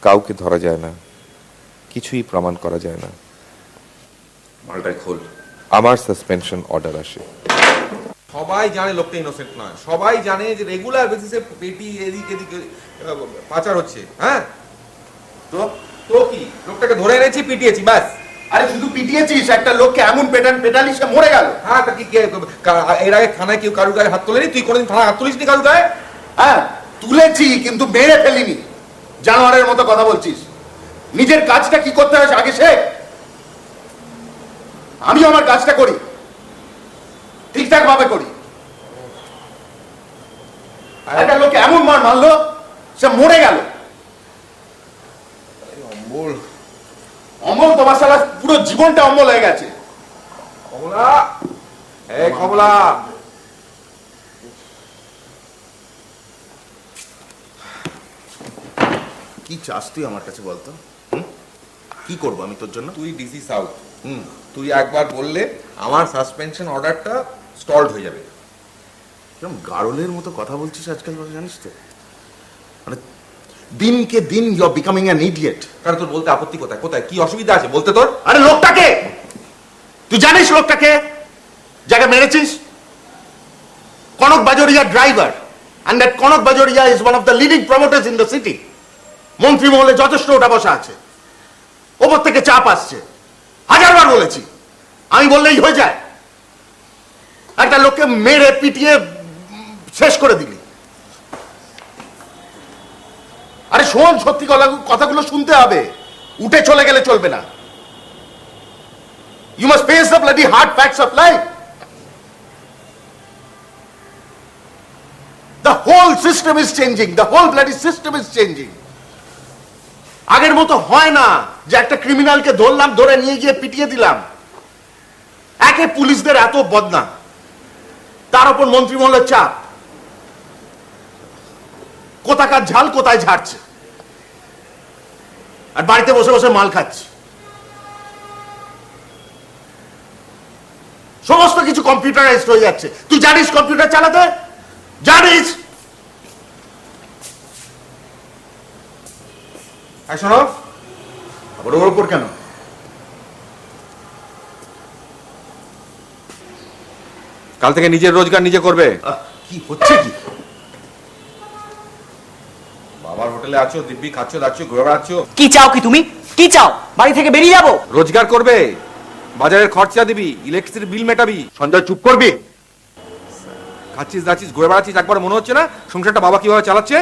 কাউকে ধরা যায় না, কিছুই প্রমাণ করা যায় না। মালটাই খোল। আমার সাসপেনশন অর্ডার আসে। সবাই জানে লোকটা ইনোসেন্ট নয়, সবাই জানে যে রেগুলার বেসিসে পেটি এদিক এদিক পাচার হচ্ছে। হ্যাঁ, তো তো কি, লোকটাকে ধরে এনেছি, পিটিয়েছি, ব্যাস। আরে শুধু পিটিয়েছিস, একটা লোককে এমন পেটালি সে মরে গেল। হ্যাঁ, তা কি এর আগে থানায় কেউ কারুর গায়ে হাত তোলেনি? তুই কোনোদিন থানায় হাত তুলিসনি কারুর গায়ে? হ্যাঁ তুলেছি, কিন্তু মেরে ফেলিনি। জানোয়ারের মতো কথা বলছিস। নিজের কাজটা কি করতে হয় আগে শেখ। আমি আমার কাজটা করি, ঠিকঠাক ভাবে করি। একটা লোককে এমন মার মারলো সে মরে গেল। অমল তোমার সালা পুরো জীবনটা অমল হয়ে গেছে। কমলা, এই কমলা, কি চাস তুই আমার কাছে বলতো? কি করবো আমি তোর জন্য? তুই ডিসি সাউথ, তুই একবার বললে আমার সাসপেনশন অর্ডারটা স্টলড হয়ে যাবে। কিরকম গারলের মতো কথা বলছিস আজকাল, জানিস তো? মানে দিনকে দিন you are becoming an idiot. কারণ তোর বলতে আপত্তি কোথায়? কোথায় কি অসুবিধা আছে বলতে তোর? আরে লোকটাকে তুই জানিস? লোকটাকে যাকে মেরেছিস? Kanak Bajoria driver, and that Kanak Bajoria is one of the leading promoters in the city. মন্ত্রী মহলে যথেষ্ট ওটা বসা আছে, ওপর থেকে চাপ আসছে। হাজারবার বলেছি, আমি বললেই হয়ে যায়। একটা লোককে মেরে পিটিয়ে শেষ করে দিলি। আরে শোন, সত্যি কথাগুলো শুনতে হবে, উঠে চলে গেলে চলবে না। You must face the bloody hard facts of life. The whole system is changing. The whole bloody system is changing. আগের মতো হয় না যে একটা ক্রিমিনালকে ধরলাম, ধরে নিয়ে গিয়ে পিটিয়ে দিলাম। একে পুলিশদের এত বদনাম, তার উপর মন্ত্রিমহলের চাপ, কোথাকার ঝাল কোথায় ঝাড়ছে, আর বাড়িতে বসে বসে মাল খাচ্ছে। সমস্ত কিছু কম্পিউটারাইজড হয়ে যাচ্ছে। তুই জানিস কম্পিউটার চালাতে? জানিস? শোনো, আবার ওর উপর কেন? কাল থেকে নিজের রোজগার নিজে করবে। কি হচ্ছে কি? বাবার হোটেলে আছো, দিব্যি খাচ্ছ, দাচ্ছ, ঘুরে বেড়াচ্ছ। কি চাও কি তুমি? কি চাও? বাড়ি থেকে বেরিয়ে যাবো? রোজগার করবে, বাজারের খরচা দিবি, ইলেকট্রিসিটির বিল মেটাবি। সঞ্জয় চুপ করবি? খাচ্ছিস, দাচ্ছিস, ঘুরে বেড়াচ্ছিস, একবার মনে হচ্ছে না সংসারটা বাবা কিভাবে চালাচ্ছে?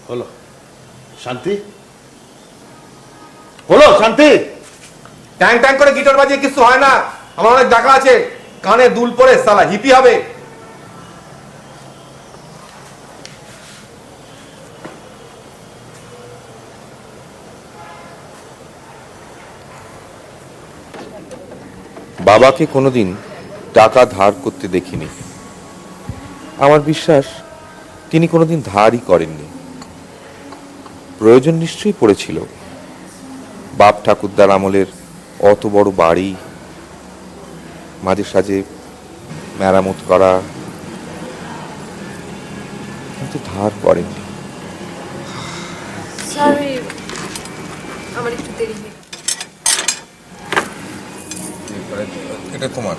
হলো শান্তি? হলো শান্তি? ট্যাং ট্যাং করে গিটার বাজিয়ে কিছু হয় না। আমার অনেক টাকা আছে, কানে দুল পরে সালা হিপি হবে। বাবাকে কোনোদিন টাকা ধার করতে দেখিনি। আমার বিশ্বাস তিনি কোনোদিন ধারই করেননি। প্রয়োজন নিশ্চয়ই পড়েছিল। বাপ ঠাকুরদার আমলের অত বড় বাড়ি, মাঝে সাঝে মেরামত করা, কিন্তু ধার করেননি। সরি, আমার একটু দেরি হয়ে এটা তোমার।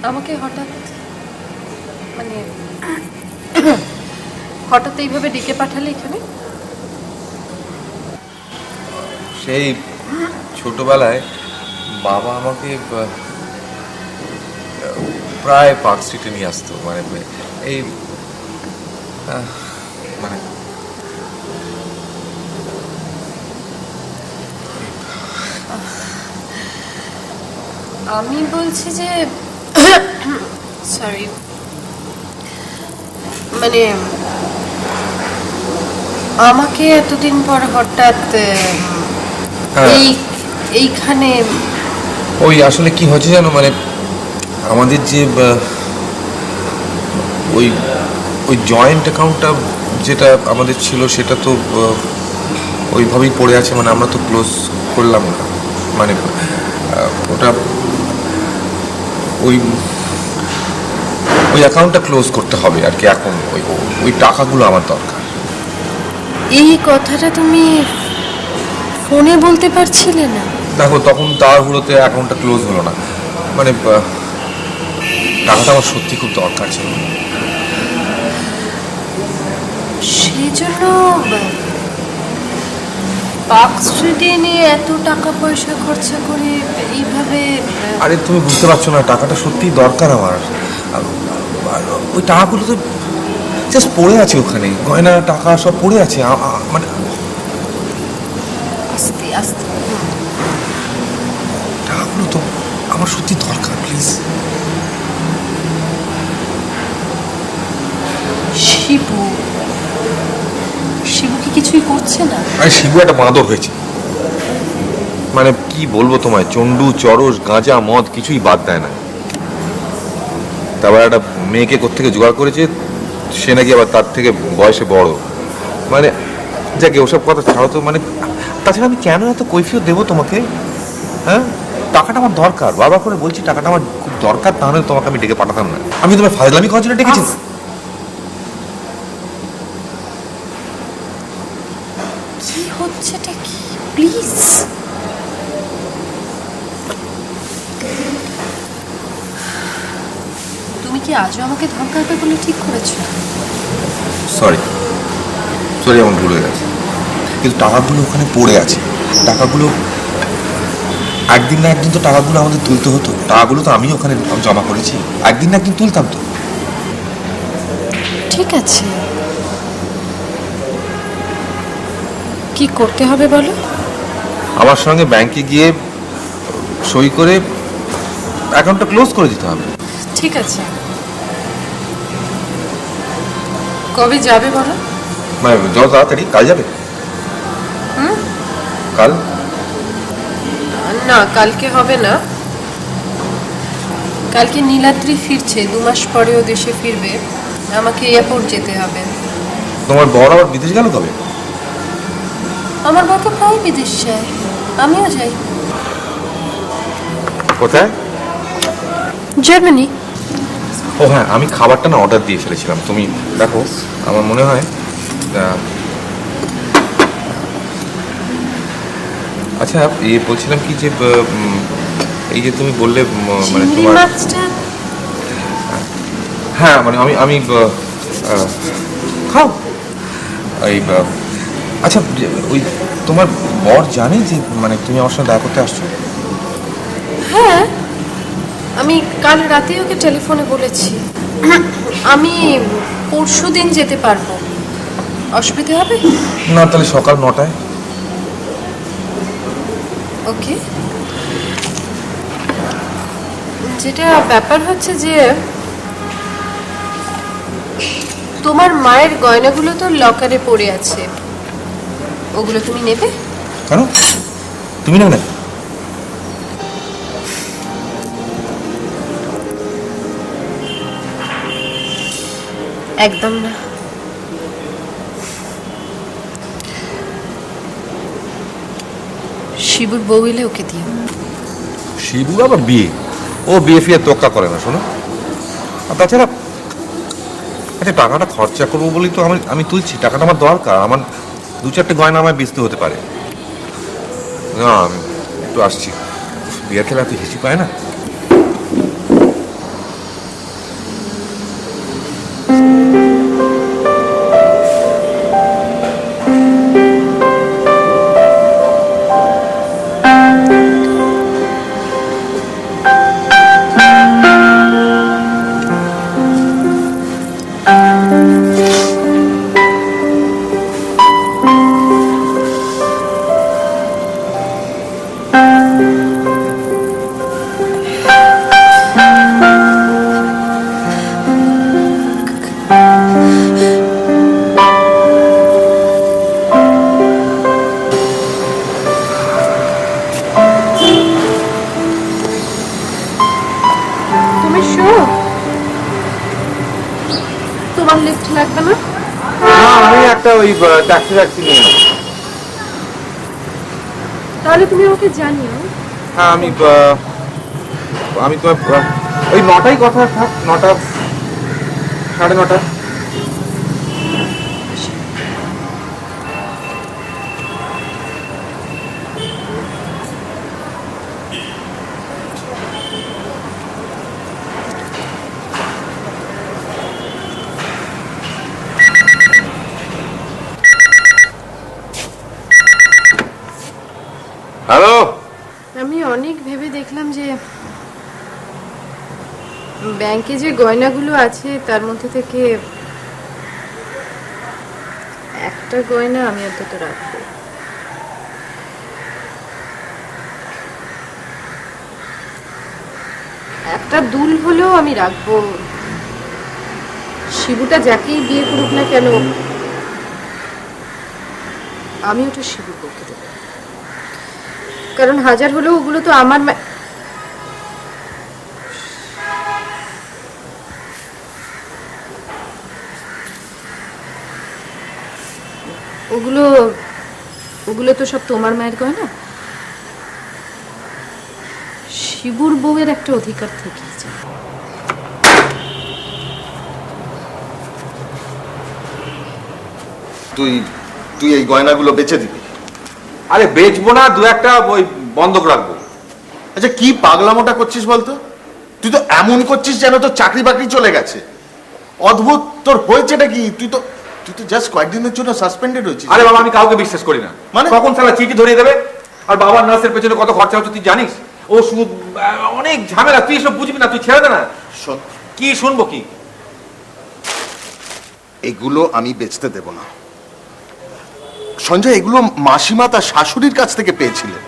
আমাকে হঠাৎ মানে হঠাৎ এইভাবে ডেকে পাঠালে এখানে? সেই ছোটবেলায় বাবা আমাকে প্রায় পার্ক স্ট্রিটে নিয়ে আসতো, মানে এই মানে আমি বলছি যে সরি, মানে আমাকে এতদিন পর হঠাৎ এইখানে ওই আসলে কি হয়েছে জানো, মানে আমাদের যে ওই ওই জয়েন্ট অ্যাকাউন্টটা যেটা আমাদের ছিল সেটা তো ওইভাবেই পড়ে আছে, মানে আমরা তো ক্লোজ করলাম না, মানে ওটা ওই ওই অ্যাকাউন্টটা ক্লোজ করতে হবে আর কি। এখন ওই ওই টাকাগুলো আমার দরকার। এই কথাটা তুমি ফোনে বলতে পারছিলে না? দেখো তখন তাড়াহুড়োতে অ্যাকাউন্টটা ক্লোজ হলো না, মানে টাকাটা আমার সত্যি খুব দরকার ছিল। সেই জন্য পার্ক স্ট্রিটে নিয়ে এত টাকা পয়সা খরচা করে এইভাবে? আরে তুমি বুঝতে পারছো না, টাকাটা সত্যিই দরকার আমার। ওই টাকাগুলো তো জাস্ট পড়ে আছে ওখানে, গয়না টাকা সব পড়ে আছে, মানে আস্তে আস্তে টাকাগুলো তো আমার সত্যি দরকার, প্লিজ। শিবু শিবু কি কিছুই করছে না? আরে শিবু একটা বাঁদর হয়েছে, মানে কি বলবো তোমায়, চন্ডু চরস গাঁজা মদ কিছুই বাদ দেয় না। তারপর একটা মেয়েকে কোত্থেকে জোগাড় করেছে, সে নাকি আবার তার থেকে বয়সে বড়, মানে যাকে ওসব কথা ছাড়ো তো। মানে তাছাড়া আমি কেন এত কৈফিয়ত দেবো তোমাকে? হ্যাঁ, টাকাটা আমার দরকার, বারবার করে বলছি টাকাটা আমার খুব দরকার, তাহলে তোমাকে আমি ডেকে পাঠাতাম না। আমি তোমার ফাজলামি করার জন্য ডেকেছি। কি হচ্ছেটা কি প্লিজ? তুমি কি আজও আমাকে ধমকাবে বলে ঠিক করেছো? সরি সরি, আমার ভুল হয়ে গেছে, কিন্তু টাকাগুলো ওখানে পড়ে আছে। টাকাগুলো একদিন না একদিন তো টাকাগুলো আমাদের তুলতে হতো, টাকাগুলো তো আমি ওখানে জমা করেছি, একদিন না একদিন তুলতাম তো। ঠিক আছে, কি করতে হবে বলো? আমার সঙ্গে ব্যাংকে গিয়ে সই করে অ্যাকাউন্টটা ক্লোজ করে দিতে হবে। ঠিক আছে, কবে যাবে বলো? মানে যত তাড়াতাড়ি। কাল যাবে? কাল না, কালকে হবে না। কালকে নীলাদ্রি ফিরছে, 2 মাস পরে ও দেশে ফিরবে, আমাকে এয়ারপোর্ট যেতে হবে। তোমার বর আবার বিদেশ গেল কবে? আমার বর তো প্রায় বিদেশ যায়, আমিও যাই। কোথায়? জার্মানি। ও হ্যাঁ, আমি খাবারটা না অর্ডার দিয়ে ফেলেছিলাম, তুমি দেখো। আমার মনে হয় আচ্ছা, বলছিলাম কি যে এই যে তুমি বললে মানে তোমার, হ্যাঁ মানে আমি খাও এই আচ্ছা, ওই তোমার বর জানে যে মানে তুমি আমার সঙ্গে দেখা করতে আসছো? হ্যাঁ, আমি কাল রাতে ওকে টেলিফোনে বলেছি আমি পরশুদিন যেতে পারবো। অসুবিধা হবে না, তাহলে সকাল 9টায়। ওকে। যেটা ব্যাপার হচ্ছে যে তোমার মায়ের গয়নাগুলো তো লকারে পড়ে আছে, ওগুলো তুমি নেবে? কেন তুমি নেবে না? একদম না। শিবুর বউ এলে ওকে দিও। শিবু আবার বিয়ে? ও বিয়ে ফিয়ে তোক্কা করে না, শোনো। আর তাছাড়া আচ্ছা, টাকাটা খরচা করবো বলেই তো আমি তুলছি, টাকাটা আমার দরকার, আমার 2-4টে গয়না আমায় বেচতে হতে পারে। না, আমি একটু আসছি, বিয়ের খেলা তো হিসি পায় না। শো তোমার লিফট লাগবে না? আমি একটা ওই ট্যাক্সি নিয়ে নেবো। তাহলে তুমি ওকে জানিও। হ্যাঁ আমি তোমার ওই 9টায় কথা থাক, 9টা 9:30। হ্যালো, আমি অনেক ভেবে দেখলাম যে ব্যাংকে যে গয়নাগুলো আছে তার মধ্যে থেকে একটা গয়না আমি অন্তত রাখবো। একটা দুল হলেও আমি রাখবো। শিবুটা যাকেই বিয়ে করুক না কেন, আমি ওটা শিবুর পক্ষে দেবো। কারণ হাজার হলেও ওগুলো তো আমার ওগুলো ওগুলো তো সব তোমার মায়ের গয়না। শিবুর বউয়ের একটা অধিকার থেকেই যায়। তুই এই গয়নাগুলো বেচে দিবি? আরে বেচবো না, দু একটা ওই বন্ধক রাখবো। আচ্ছা কি পাগলামোটা করছিস বলতো? তুই তো এমন করছিস যেন তোর চাকরি বাকরি চলে গেছে। অদ্ভুত, তোর হয়েছেটা কি? তুই তো জাস্ট কয়েকদিনের জন্য সাসপেন্ডেড হয়েছিস। আরে বাবা, আমি কাউকে বিশ্বাস করি না। মানে কখন সালা চিঠি ধরিয়ে দেবে। আর বাবার নার্সের পেছনে কত খরচা হচ্ছে তুই জানিস? ও সুদ, অনেক ঝামেলা। তুই এসব বুঝবি না, তুই ছেড়ে দে না। কি শুনবো কি? এগুলো আমি বেচতে দেব না সঞ্জয়। এগুলো মাসিমা তার শাশুড়ির কাছ থেকে পেয়েছিলেন।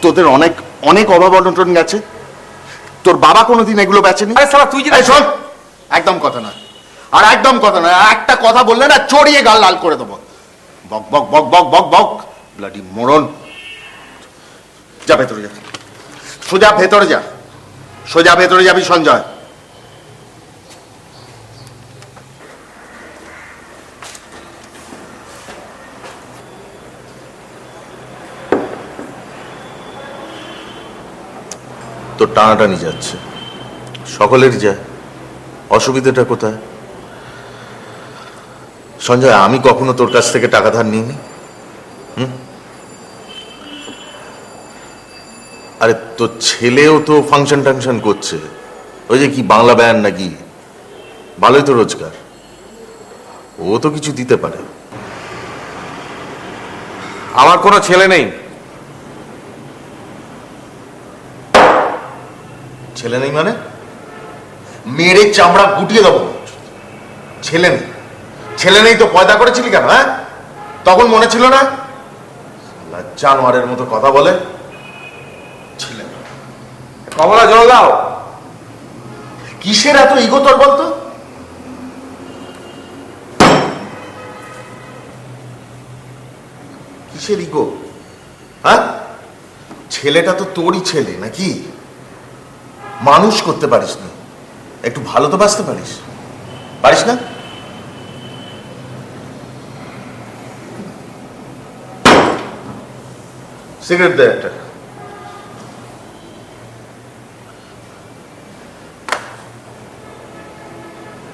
তোদের অনেক অনেক অভাব অনটন গেছে। তোর বাবা কোনোদিন এগুলো বেচেনি। আরে শালা তুই এই শোন, একদম কথা না, আর একদম কথা না। একটা কথা বললে না চড়িয়ে গাল লাল করে দেবো। বক বক বক বক বক বক ব্লাডি মরণ। যা ভেতরে যা, সোজা ভেতরে যা, সোজা ভেতরে যাবি সঞ্জয়। তোর টানাটানি যাচ্ছে, সকলেরই যায়। অসুবিধাটা কোথায়? সঞ্জয়, আমি কখনো তোর কাছ থেকে টাকা ধার নিইনি। আরে তোর ছেলেও তো ফাংশন টাংশন করছে, ওই যে কি বাংলা ব্যান্ড নাকি, ভালোই তো রোজগার। ও তো কিছু দিতে পারে। আমার কোনো ছেলে নেই। ছেলে নেই মানে? মেরে চামড়া গুটিয়ে দেবো। ছেলে নেই, ছেলে নেই তো পয়দা করেছিলি কেন? হ্যাঁ, তখন মনে ছিল না? জানোয়ারের মতো কথা বলে। ছেলে কমলা জল দাও। কিসের এত ইগো তোর বলতো? কিসের ইগো? হ্যাঁ, ছেলেটা তো তোরই ছেলে নাকি? মানুষ করতে পারিস না, একটু ভালো তো বাঁচতে পারিস, পারিস না? সিগারেট দে একটা।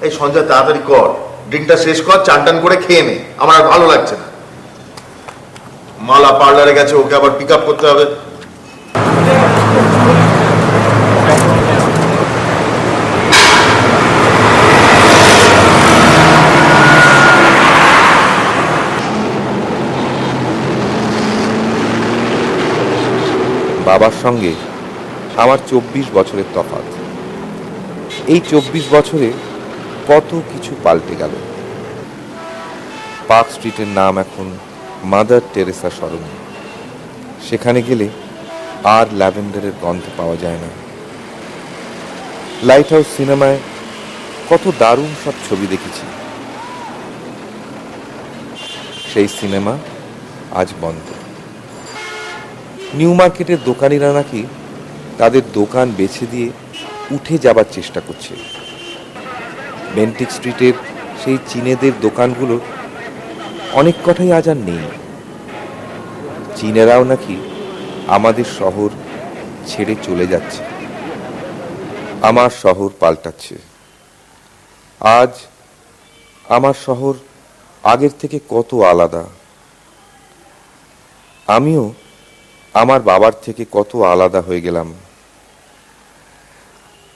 এই সঞ্জয় তাড়াতাড়ি কর, ড্রিঙ্কটা শেষ কর, চান টান করে খেয়ে নে। আমার আর ভালো লাগছে না। মালা পার্লারে গেছে, ওকে আবার পিক আপ করতে হবে। বাবার সঙ্গে আমার 24 বছরের তফাৎ। এই 24 বছরে কত কিছু পাল্টে গেল। পার্ক স্ট্রিটের নাম এখন মাদার টেরেসা সরণি। সেখানে গেলে আর ল্যাভেন্ডারের গন্ধ পাওয়া যায় না। লাইট হাউস সিনেমায় কত দারুণ সব ছবি দেখেছি। সেই সিনেমা আজ বন্ধ। নিউ মার্কেটের দোকানিরা নাকি তাদের দোকান বেছে দিয়ে উঠে যাবার চেষ্টা করছে। বেন্টিক স্ট্রিটের সেই চীনেদের দোকানগুলোর অনেক কথাই আজ আর নেই। চীনেরাও নাকি আমাদের শহর ছেড়ে চলে যাচ্ছে। আমার শহর পাল্টাচ্ছে। আজ আমার শহর আগের থেকে কত আলাদা। আমিও আমার বাবার থেকে কত আলাদা হয়ে গেলাম।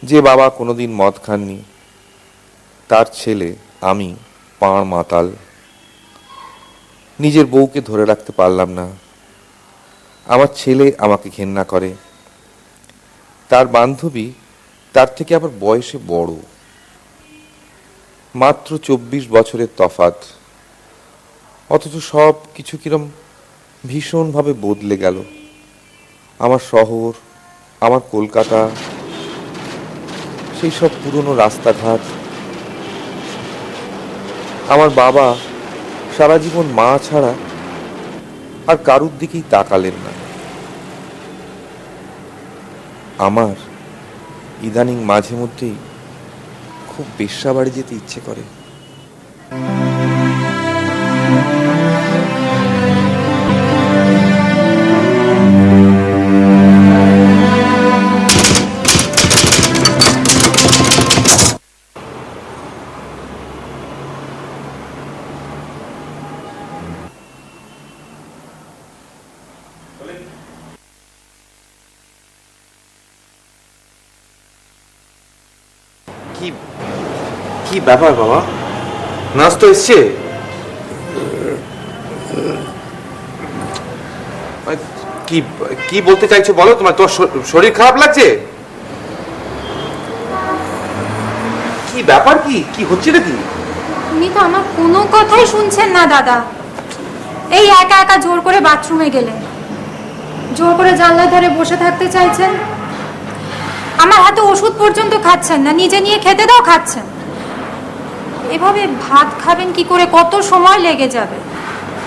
যে বাবা কোনোদিন মদ খাননি, তার ছেলে আমি পাঁড় মাতাল। নিজের বউকে ধরে রাখতে পারলাম না। আমার ছেলে আমাকে ঘেন্না করে। তার বান্ধবী তার থেকে আবার বয়সে বড়। মাত্র 24 বছরের তফাৎ, অথচ সব কিছু কিরম ভীষণভাবে বদলে গেল। আমার শহর, আমার কলকাতা, সেই সব পুরনো রাস্তাঘাট। আমার বাবা সারা জীবন মা ছাড়া আর কারুর দিকেই তাকালেন না। আমার ইদানিং মাঝে মধ্যেই খুব বেশ্যা বাড়ি যেতে ইচ্ছে করে। কি কি ব্যাপার বাবা? নাচ তো এসছে। কি কি বলতে চাইছো বলো? তোমার তোর শরীর খারাপ লাগছে? কি ব্যাপার? কি কি হচ্ছে নাকি? উনি তো আমার কোনো কথাই শুনছেন না দাদা। এই একা একা জোর করে বাথরুমে গেলেন, জোর করে জানলার ধারে বসে থাকতে চাইছেন। আমার হাতে ওষুধ পর্যন্ত খাচ্ছেন না, নিজে নিয়ে খেতে দাও খাচ্ছেন। এভাবে ভাত খাবেন কি করে? কত সময় লেগে যাবে?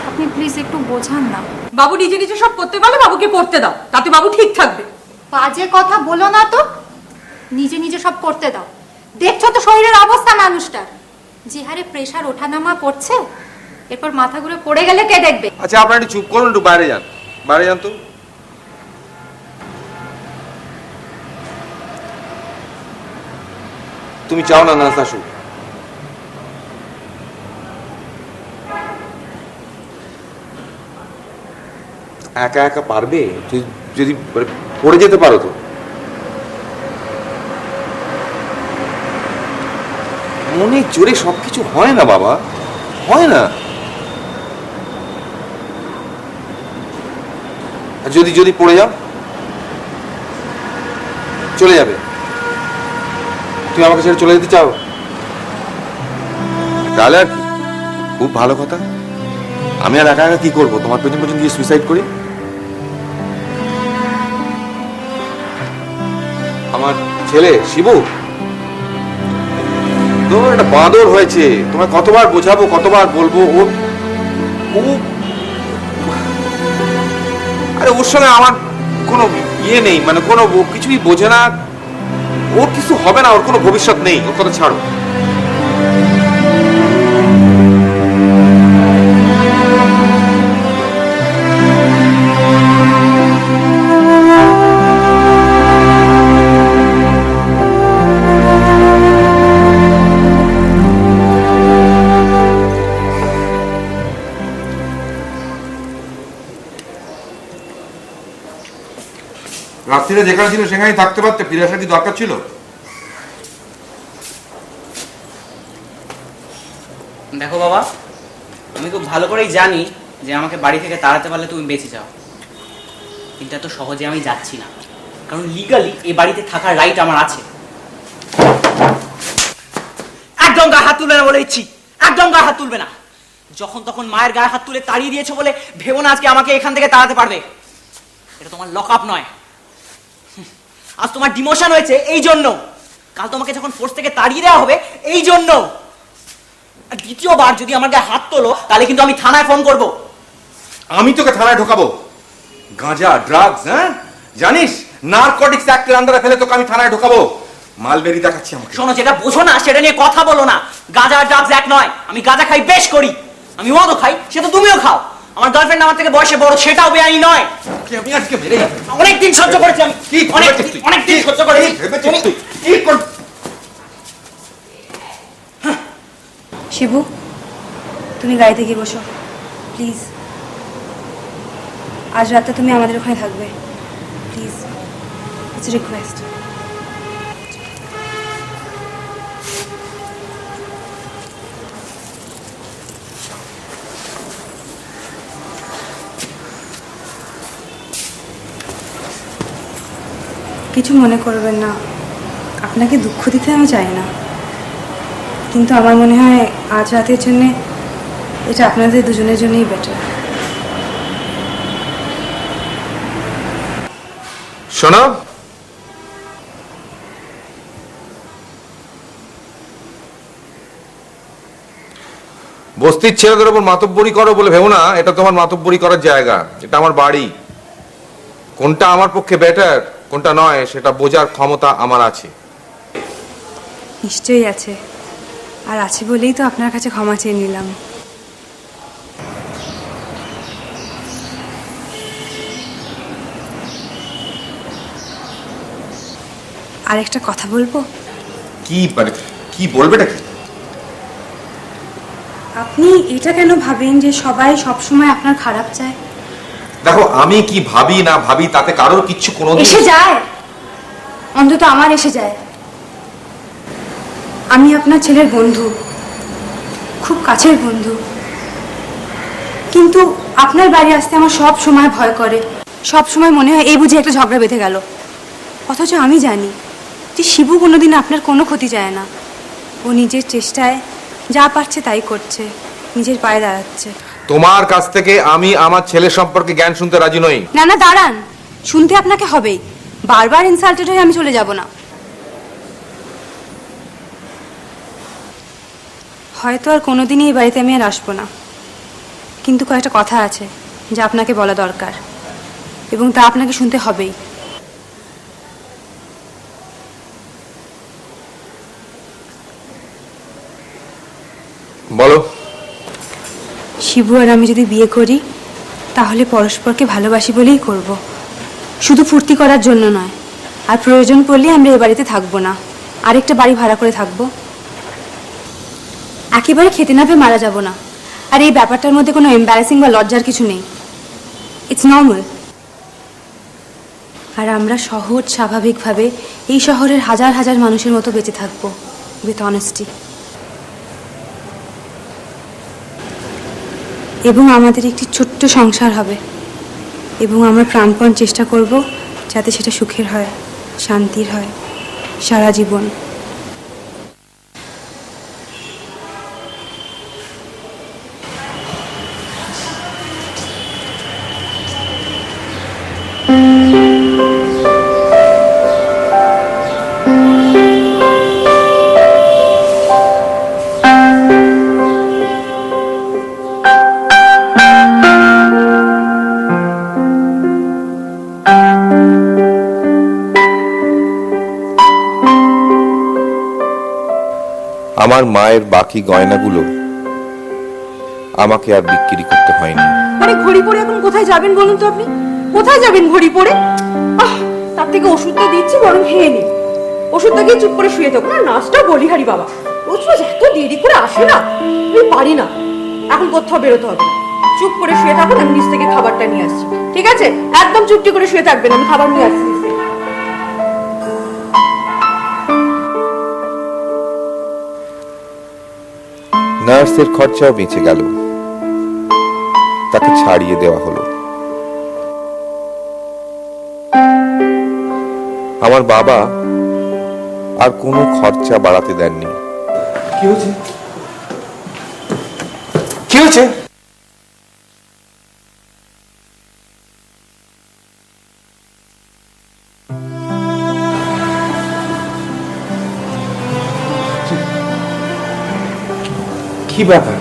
আপনি প্লিজ একটু বোঝান না। বাবু নিজে নিজে সব করতে পারলে বাবুকে পড়তে দাও, তাতে বাবু ঠিক থাকবে। বাজে কথা বলো না তো। নিজে নিজে সব করতে দাও। দেখছো তো শরীরের অবস্থা মানুষটার, যে হারে প্রেসার ওঠানামা করছে। এরপর মাথা ঘুরে পড়ে গেলে কে দেখবে? আচ্ছা আপনারা একটু চুপ করুন, একটু বাইরে যান, বাইরে যান তো। তুমি চাও না নাচ আসুক? একা একা পারবে? তুই যদি পড়ে যেতে পারো তো। মনে জোরে সবকিছু হয় না বাবা, হয় না। যদি যদি পড়ে যাও, চলে যাবে? তুমি আমাকে ছেড়ে চলে যেতে চাও? তাহলে আর কি, খুব ভালো কথা। আমি আর একা একা কি করবো? তোমার পেছন পেছন গিয়ে সুইসাইড করি? আমার ছেলে শিবু তোমার একটা বাঁদর হয়েছে। তোমার কতবার বোঝাবো, কতবার বলবো। ও আরে ওর সঙ্গে আমার কোনো ইয়ে নেই, মানে কোনো কিছুই বোঝে না। ওর কিছু হবে না, ওর কোনো ভবিষ্যৎ নেই। ওর কথা ছাড়ো। রাত্রিরে যেখানে ছিল সেখানেই থাকতে পারতে, ফিরে আসার কি দরকার ছিল? দেখো বাবা, আমি খুব ভালো করেই জানি যে আমাকে বাড়ি থেকে তাড়াতে পারলে তুমি বেঁচে যাও, কিন্তু এত সহজে আমি যাচ্ছি না। কারণ লিগালি এই বাড়িতে থাকার রাইট আমার আছে। একদম গায়ে হাত তুলবে না বলে ইচ্ছি, একদম গায়ে হাত তুলবে না। যখন তখন মায়ের গায়ে হাত তুলে তাড়িয়ে দিয়েছো বলে ভেবো না আজকে আমাকে এখান থেকে তাড়াতে পারবে। এটা তোমার লক আপ নয়। আজ তোমার ডিমোশন হয়েছে এই জন্য, কাল তোমাকে যখন ফোর্স থেকে তাড়িয়ে দেওয়া হবে এই জন্য। আর দ্বিতীয়বার যদি আমার গায়ে হাত তোলো তাহলে কিন্তু আমি থানায় ফোন করব। আমি তোকে থানায় ঢোকাবো? গাঁজা, ড্রাগস, হ্যাঁ? জানিস নারকোটিক্স অ্যাক্টের আন্ডারে ফেলে তোকে আমি থানায় ঢোকাবো। মালবেরি দেখাচ্ছি আমাকে। শোনো, যেটা বোঝো না সেটা নিয়ে কথা বলো না। গাঁজা আর ড্রাগস এক নয়। আমি গাঁজা খাই, বেশ করি। আমি মদও খাই, সেটা তুমিও খাও। আমার গার্লফ্রেন্ড আমার থেকে বয়সে বড়, সেটাও বেআইনি নয়। আমি আজকে মেরে অনেকদিন সহ্য করেছি আমি, অনেকদিন সহ্য করেছি। শিবু, তুমি গাড়িতে গিয়ে বসো প্লিজ। আজ রাতে তুমি আমাদের ওখানে থাকবে প্লিজ, ইটস রিকোয়েস্ট। কিছু মনে করবেন না, আপনাকে দুঃখ দিতে আমি চাই না, কিন্তু আমার মনে হয় আজ রাতের জন্যে এটা আপনাদের দুজনের জন্যই বেটার। শোনো, বস্তির ছেলেদের উপর মাতব্বরি করো বলে ভেবো না এটা তোমার মাতব্বরি করার জায়গা। এটা আমার বাড়ি। কোনটা আমার পক্ষে বেটার কোনটা নয় সেটা বোঝার ক্ষমতা আমার আছে। নিশ্চয়ই আছে, আর আছে বলেই তো আপনার কাছে ক্ষমা চেয়ে নিলাম। আর একটা কথা বলবো? কি মানে কি বলবেটা কি? আপনি এটা কেন ভাবেন যে সবাই সবসময় আপনার খারাপ চায়? দেখো, আমি কি ভাবি না ভাবি তাতে কারোর কিচ্ছু কোনো এসে যায়, অন্তত আমার এসে যায়। আমি আপনার ছেলের বন্ধু, খুব কাছের বন্ধু, কিন্তু আপনার বাড়ি আসতে আমার সব সময় ভয় করে। সব সময় মনে হয় এই বুঝে একটা ঝগড়া বেঁধে গেল। অথচ আমি জানি যে শিবু কোনোদিন আপনার কোনো ক্ষতি চায় না। ও নিজের চেষ্টায় যা পারছে তাই করছে, নিজের পায়ে দাঁড়াচ্ছে। তোমার কাছ থেকে আমি আমার ছেলে সম্পর্কে জ্ঞান শুনতে রাজি নই। না না, দাঁড়ান, শুনতে আপনাকে হবেই। বারবার ইনসাল্টেড হয়ে আমি চলে যাব না। হয়তো আর কোনোদিনই এই বাড়িতে আমি আর আসবো না, কিন্তু কয়েকটা কথা আছে যা আপনাকে বলা দরকার, এবং তা আপনাকে শুনতে হবেই। বলো। শিবু আর আমি যদি বিয়ে করি তাহলে পরস্পরকে ভালোবাসি বলেই করব, শুধু ফুর্তি করার জন্য নয়। আর প্রয়োজন পড়লে আমরা এই বাড়িতে থাকবো না, আরেকটা বাড়ি ভাড়া করে থাকবো। একেবারে খেতে না পেয়ে মারা যাব না। আর এই ব্যাপারটার মধ্যে কোনো এম্বারাসিং বা লজ্জার কিছু নেই, ইটস নর্মাল। আর আমরা সহজ স্বাভাবিকভাবে এই শহরের হাজার হাজার মানুষের মতো বেঁচে থাকবো, উইথ অনেস্টি। এবং আমাদের একটি ছোট্ট সংসার হবে, এবং আমরা প্রাণপণ চেষ্টা করব যাতে সেটা সুখের হয়, শান্তির হয়, সারা জীবন। আমার মায়ের বাকি গয়নাগুলো আমাকে আর বিক্রি করতে হয়নি। মানে ঘড়ি পরে এখন কোথায় যাবেন বলুন তো? আপনি কোথায় যাবেন ঘড়ি পরে? তার থেকে ওষুধটা দিচ্ছি, বরং খেয়ে নিন। ওষুধটা গিয়ে চুপ করে শুয়ে থাকুন। আর নাচটাও বলিহারি বাবা, রোজ রোজ এত দেরি করে আসে না, আমি পারি না। এখন কোথাও বেরোতে হবে না, চুপ করে শুয়ে থাকুন। আমি নিচ থেকে খাবারটা নিয়ে আসছি, ঠিক আছে? একদম চুপটি করে শুয়ে থাকবেন, আমি খাবার নিয়ে আসছি। নার্সের খরচাও বেঁচে গেল, তাকে ছাড়িয়ে দেওয়া হলো। আমার বাবা আর কোনো খরচা বাড়াতে দেননি। কি হয়েছে? কি হয়েছে? কি ব্যাপার?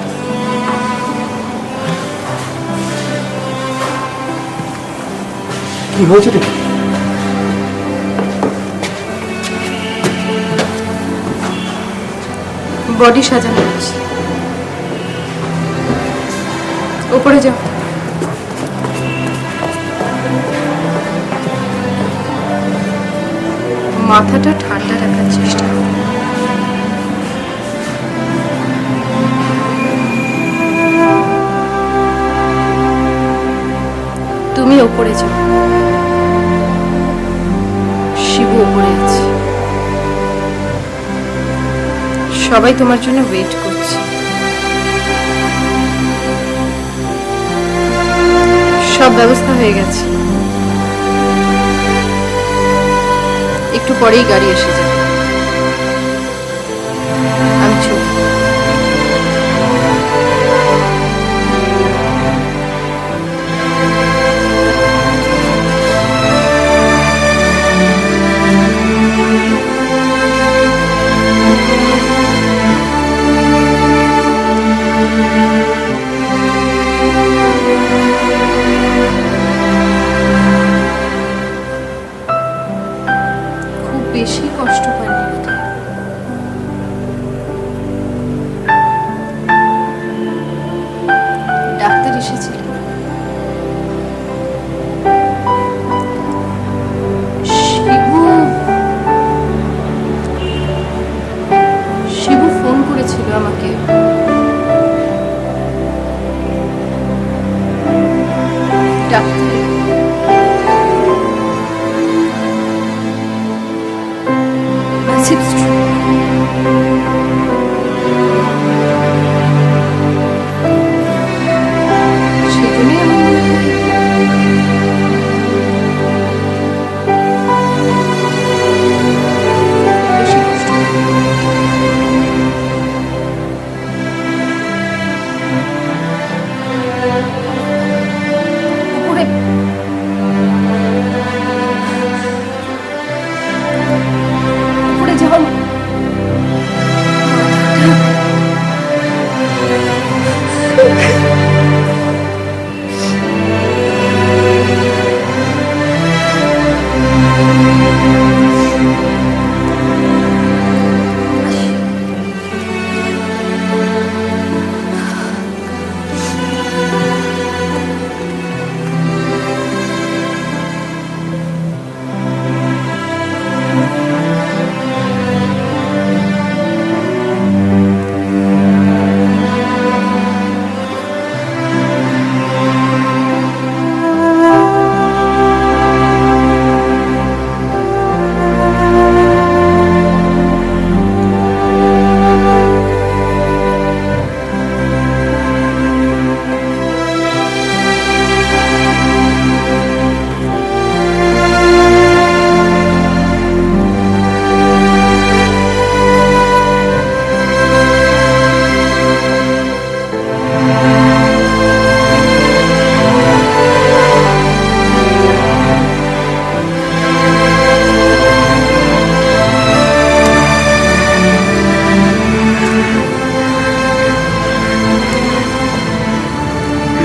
কি হয়েছে? বডি সাজানো হচ্ছে। উপরে যাও। মাথাটা ঠান্ডা রাখার চেষ্টা করো। তুমি ওপরে যাও, শিবু ওপরে আছে, সবাই তোমার জন্য ওয়েট করছে। সব ব্যবস্থা হয়ে গেছে, একটু পরেই গাড়ি এসে যাবে। আমি চলি। বেশি কষ্ট পাইনি বোধহয়। ডাক্তার এসেছিলেন, শিবু ফোন করেছিল আমাকে। Doctor It's true. সেজন্যই আমার মনে হয় বেশি কষ্ট উপরে উপরে যাও।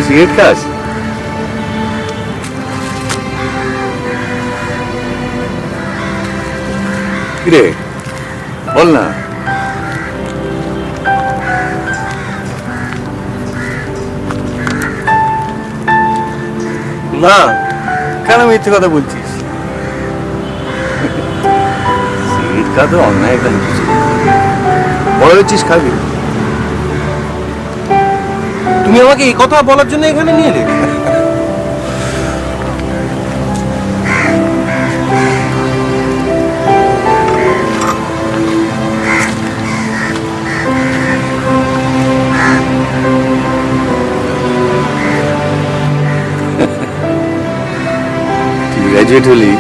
সিগারেট খাস? কিরে বল না। না কেন মিথ্যে কথা বলছিস? সিগারেট খাওয়া তো অন্যায় একটা কিছু। বড় হচ্ছিস খাবি। তুমি আমাকে এই কথা বলার জন্য এখানে নিয়ে এলে? গ্র্যাজুয়েট হলি,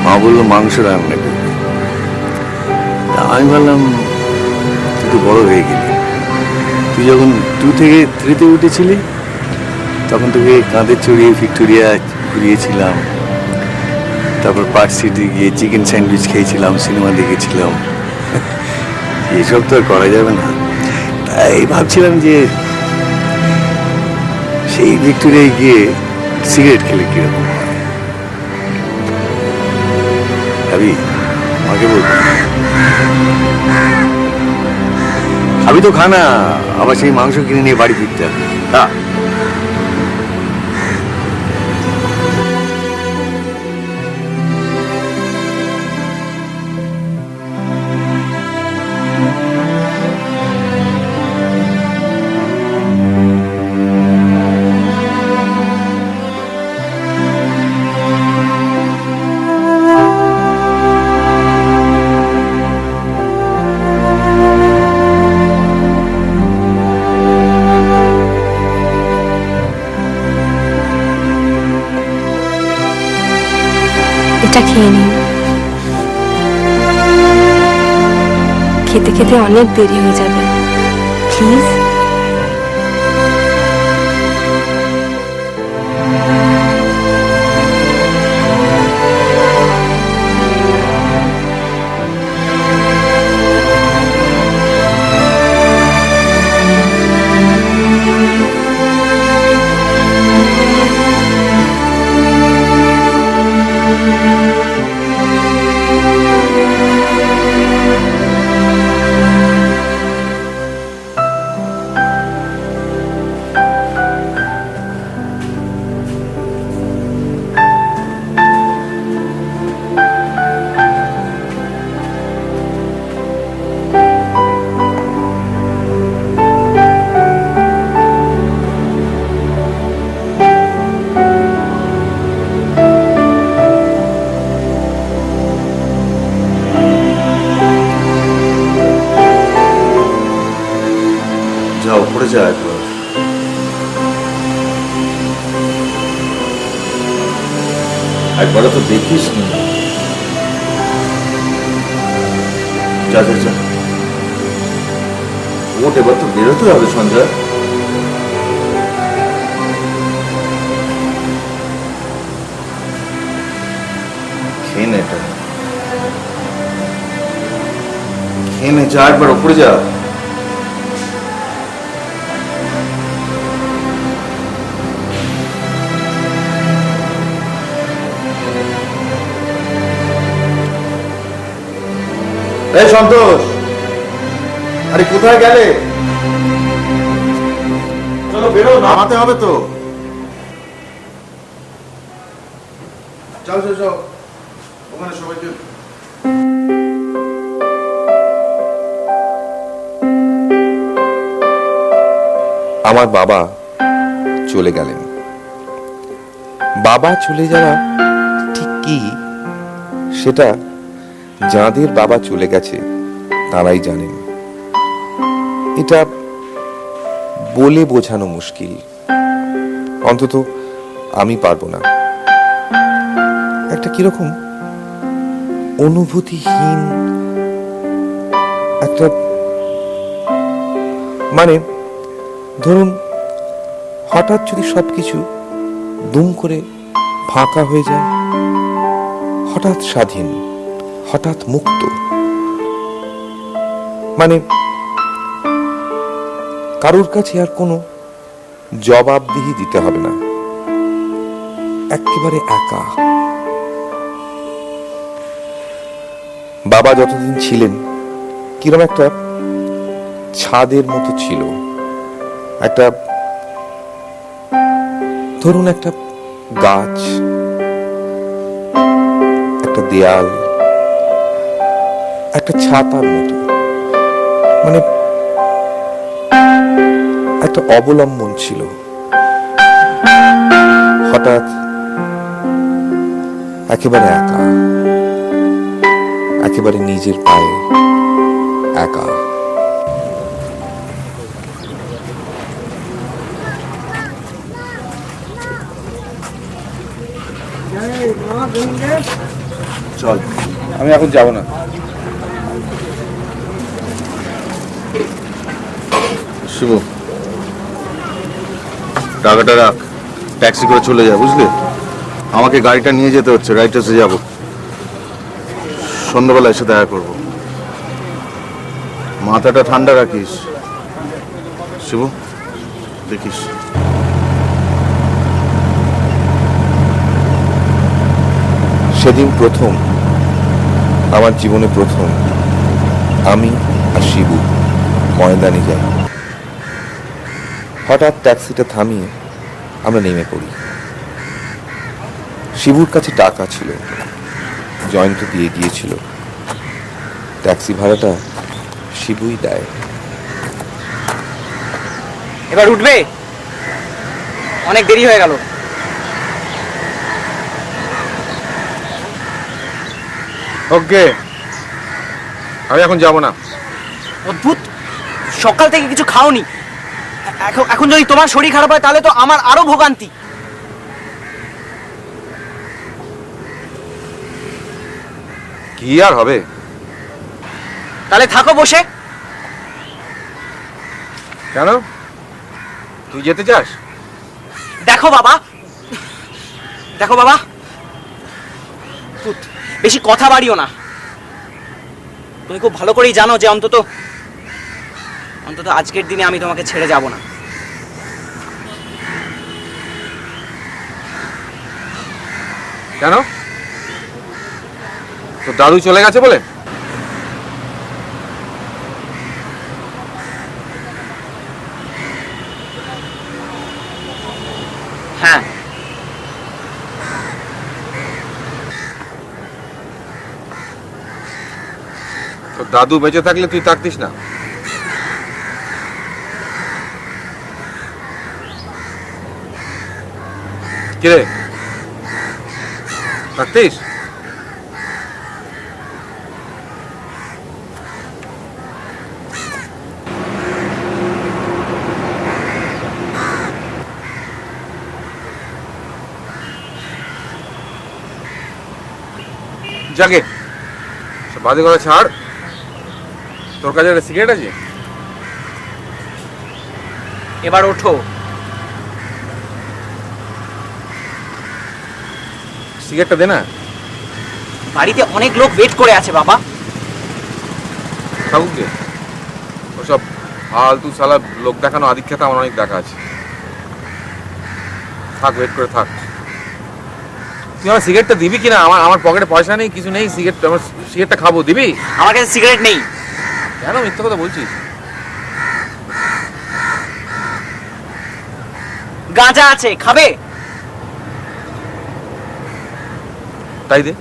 মা বললো মাংস রান্না করবি। আমি ভাবলাম তুই তো বড় হয়ে গেলি। তুই যখন 2 থেকে 3-তে উঠেছিলি তখন তোকে কাঁধে চড়িয়ে ভিক্টোরিয়া ঘুরিয়েছিলাম, তারপর পার্ক সিটি গিয়ে চিকেন স্যান্ডউইচ খেয়েছিলাম, সিনেমা দেখেছিলাম। এসব তো আর করা যাবে না। তাই ভাবছিলাম যে সেই ভিক্টোরিয়ায় গিয়ে সিগারেট খেলে কিরকম হয়। ভাবি মাকে বলবো। খাবি তো খানা, আবার সেই মাংস কিনে নিয়ে বাড়ি ফিরতে হবে। হ্যাঁ, এটা খেয়ে নিন। খেতে খেতে অনেক দেরি হয়ে যাবে, প্লিজ। যাও পড়ে যা একবার। একবারও তো দেখিস নি। যা যা যা, ওট, এবার তো বেরোতে হবে সঞ্জয়। খেয়ে নে এটা, খেয়ে নে, যা একবার ওপরে যা। এই সন্তোষ, আরে কোথায় গেলে? চলো বেরো, নামাতে হবে তো। চল চল চল, ওখানে সবাইকে। আমার বাবা চলে গেলেন। বাবা চলে যাওয়া ঠিক কি সেটা যাদের বাবা চলে গেছে তারাই জানেন। এটা বলে বোঝানো মুশকিল, অন্তত আমি পারবো না। একটা কিরকম অনুভূতিহীন একটা, মানে ধরুন হঠাৎ যদি সবকিছু দুম করে ফাঁকা হয়ে যায়, হঠাৎ স্বাধীন, হঠাৎ মুক্ত, মানে কারোর কাছে আর কোনো জবাবদিহি দিতে হবে না, একেবারে একা। বাবা যতদিন ছিলেন কিরকম একটা ছাদের মতো ছিল, একটা ধরুন একটা গাছ, একটা দেয়াল, একটা ছাতার মতো, মানে একটা অবলম্বন ছিল। হঠাৎ একেবারে একা, একেবারে নিজের পায়ে একা। চল, আমি এখন যাব না। শিব, টাকাটা রাখ, ট্যাক্সি করে চলে যা, বুঝলি? আমাকে গাড়িটা নিয়ে যেতে হচ্ছে, রাইটার্সে যাব, সন্ধ্যাবেলা এসে দেখা করবো। মাথাটা ঠান্ডা রাখিস শিব, দেখিস। সেদিন প্রথম, আমার জীবনে প্রথম, আমি আর শিবু ময়দানে যাই। হঠাৎ ট্যাক্সিটা থামিয়ে আমরা নেমে পড়ি। শিবুর কাছে টাকা ছিল, জয়ন্ত দিয়ে গিয়েছিল। ট্যাক্সি ভাড়াটা শিবুই দেয়। এবার উঠবে, অনেক দেরি হয়ে গেল। ওকে, আমি এখন যাব না। অদ্ভুত, সকাল থেকে কিছু খাওনি। এখন যদি তোমার শরীর খারাপ হয় তাহলে তো আমার আরো ভোগান্তি। কি আর হবে? তাহলে থাকো বসে। কেন, তুই যেতে চাস? দেখো বাবা, দেখো বাবা, বেশি কথা বাড়িও না। তুমি খুব ভালো করেই জানো যে অন্তত আজকের দিনে আমি তোমাকে ছেড়ে যাব না। কেন, তো দাদু চলে গেছে বলে? হ্যাঁ, তো দাদু বেঁচে থাকলে তুই থাকতিস না? কিরে, থাকতিস? জাগে, বাজে কথা ছাড়। তোর কাছে একটা সিগারেট আছে? এবার ওঠো। সিগারেটটা দে না। বাড়িতে অনেক লোক ওয়েট করে আছে বাবা। ঠাকুরকে ওসব ফালতু সালা লোক দেখানো আদিক্ষেতা আমার অনেক দেখা আছে। থাক, ওয়েট করে থাক। তুই আমার সিগারেটটা দিবি কিনা? আমার পকেটে পয়সা নেই, কিছু নেই। আমার সিগারেটটা খাবো, দিবি? আমার কাছে সিগারেট নেই। কেন মিথ্যা কথা বলছিস? গাঁজা আছে, খাবে? তাই দে।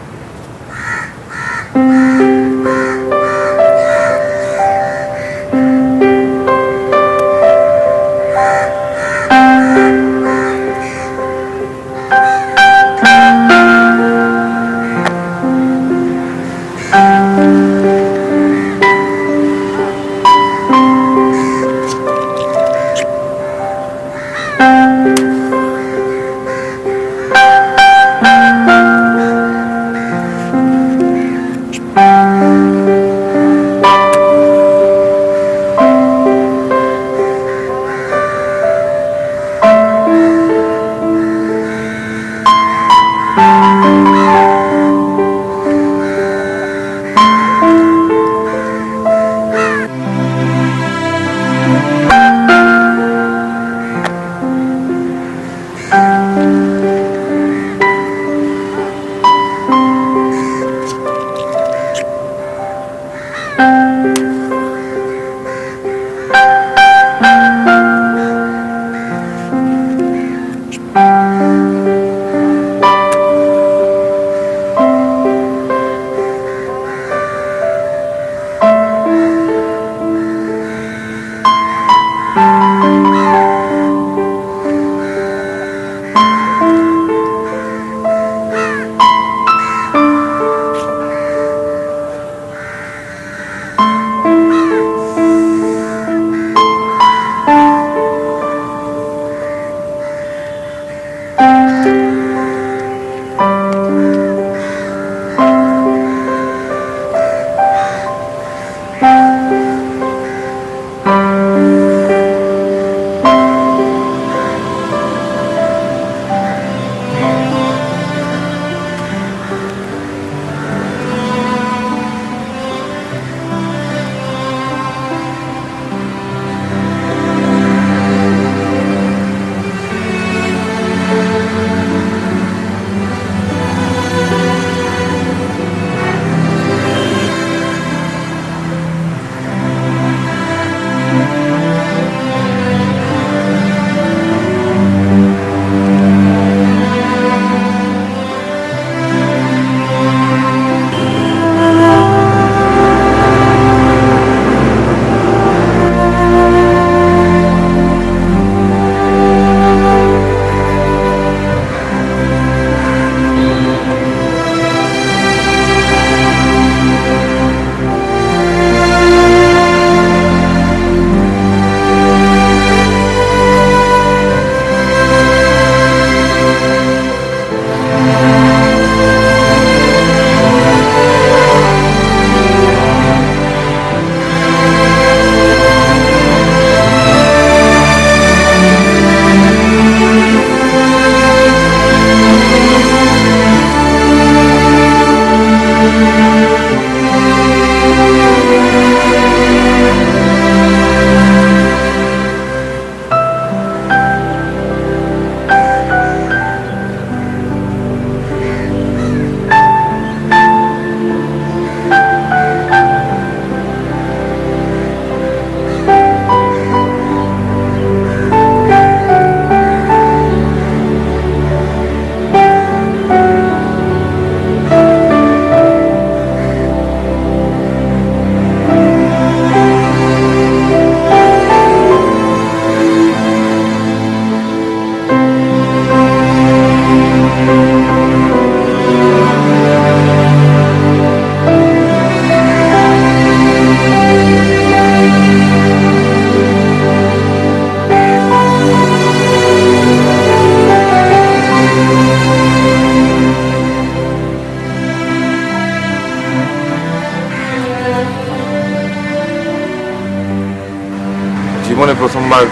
জীবনে প্রথমবার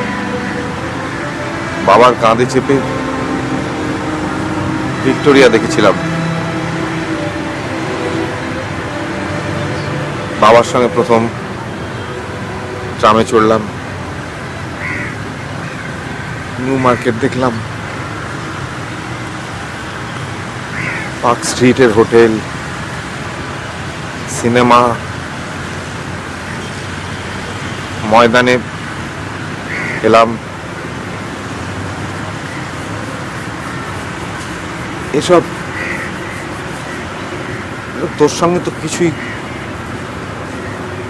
বাবার কাঁধে চেপে ভিক্টোরিয়া দেখেছিলাম। বাবার সঙ্গে প্রথম ট্রামে চড়লাম, নিউ মার্কেট দেখলাম, পার্ক স্ট্রিটের হোটেল, সিনেমা, ময়দানে এলাম। এসব তোর সঙ্গে তো কিছুই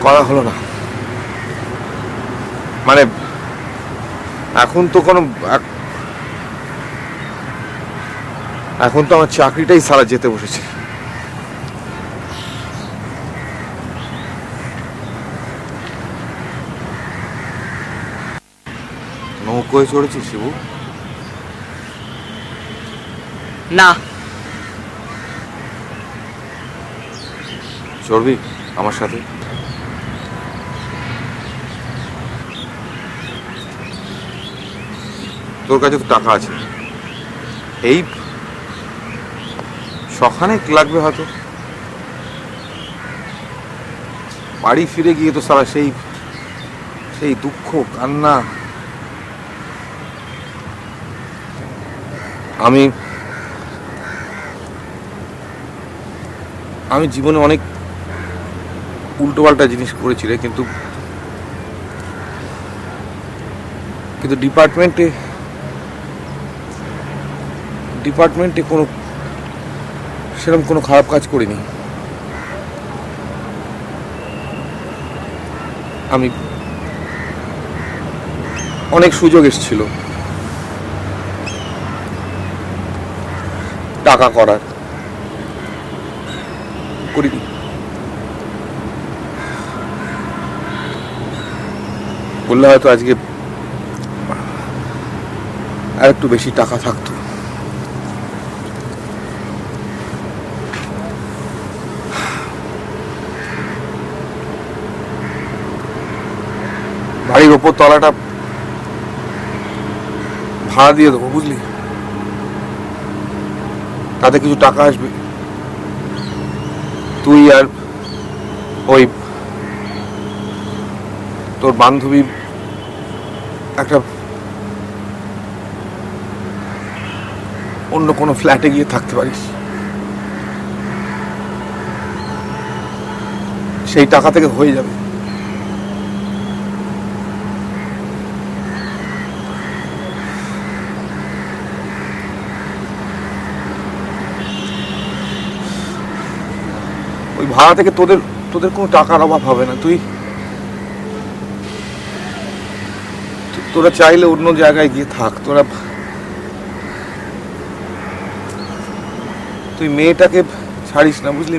করা হলো না। মানে এখন তো আমার চাকরিটাই সারা যেতে বসেছে। নৌকোয় চড়েছিস শিবু? না। চড়বি আমার সাথে? তোর কাছে তো টাকা আছে, এই সখানেক লাগবে হয়তো। বাড়ি ফিরে গিয়ে তো সারা সেই দুঃখ কান্না। আমি জীবনে অনেক উল্টোপাল্টা জিনিস করেছি রে, কিন্তু ডিপার্টমেন্টে কোনো সেরকম কোনো খারাপ কাজ করিনি। আমি অনেক সুযোগ এসেছিল টাকা করার, করিনি। বললে হয়তো আজকে আর একটু বেশি টাকা থাকতো। বাড়ির ওপর তলাটা ভাড়া দিয়ে দেবো, বুঝলি? তাতে কিছু টাকা আসবে, তুই আর ওই তোর বান্ধবী একটা অন্য কোনো ফ্ল্যাটে গিয়ে থাকতে পারিস। সেই টাকা থেকে হয়ে যাবে। ওই ভাড়া থেকে তোদের কোনো টাকার অভাব হবে না। তোরা চাইলে অন্য জায়গায় গিয়ে থাক। তুই মেয়েটাকে ছাড়িস না, বুঝলি?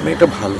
মেয়েটা ভালো।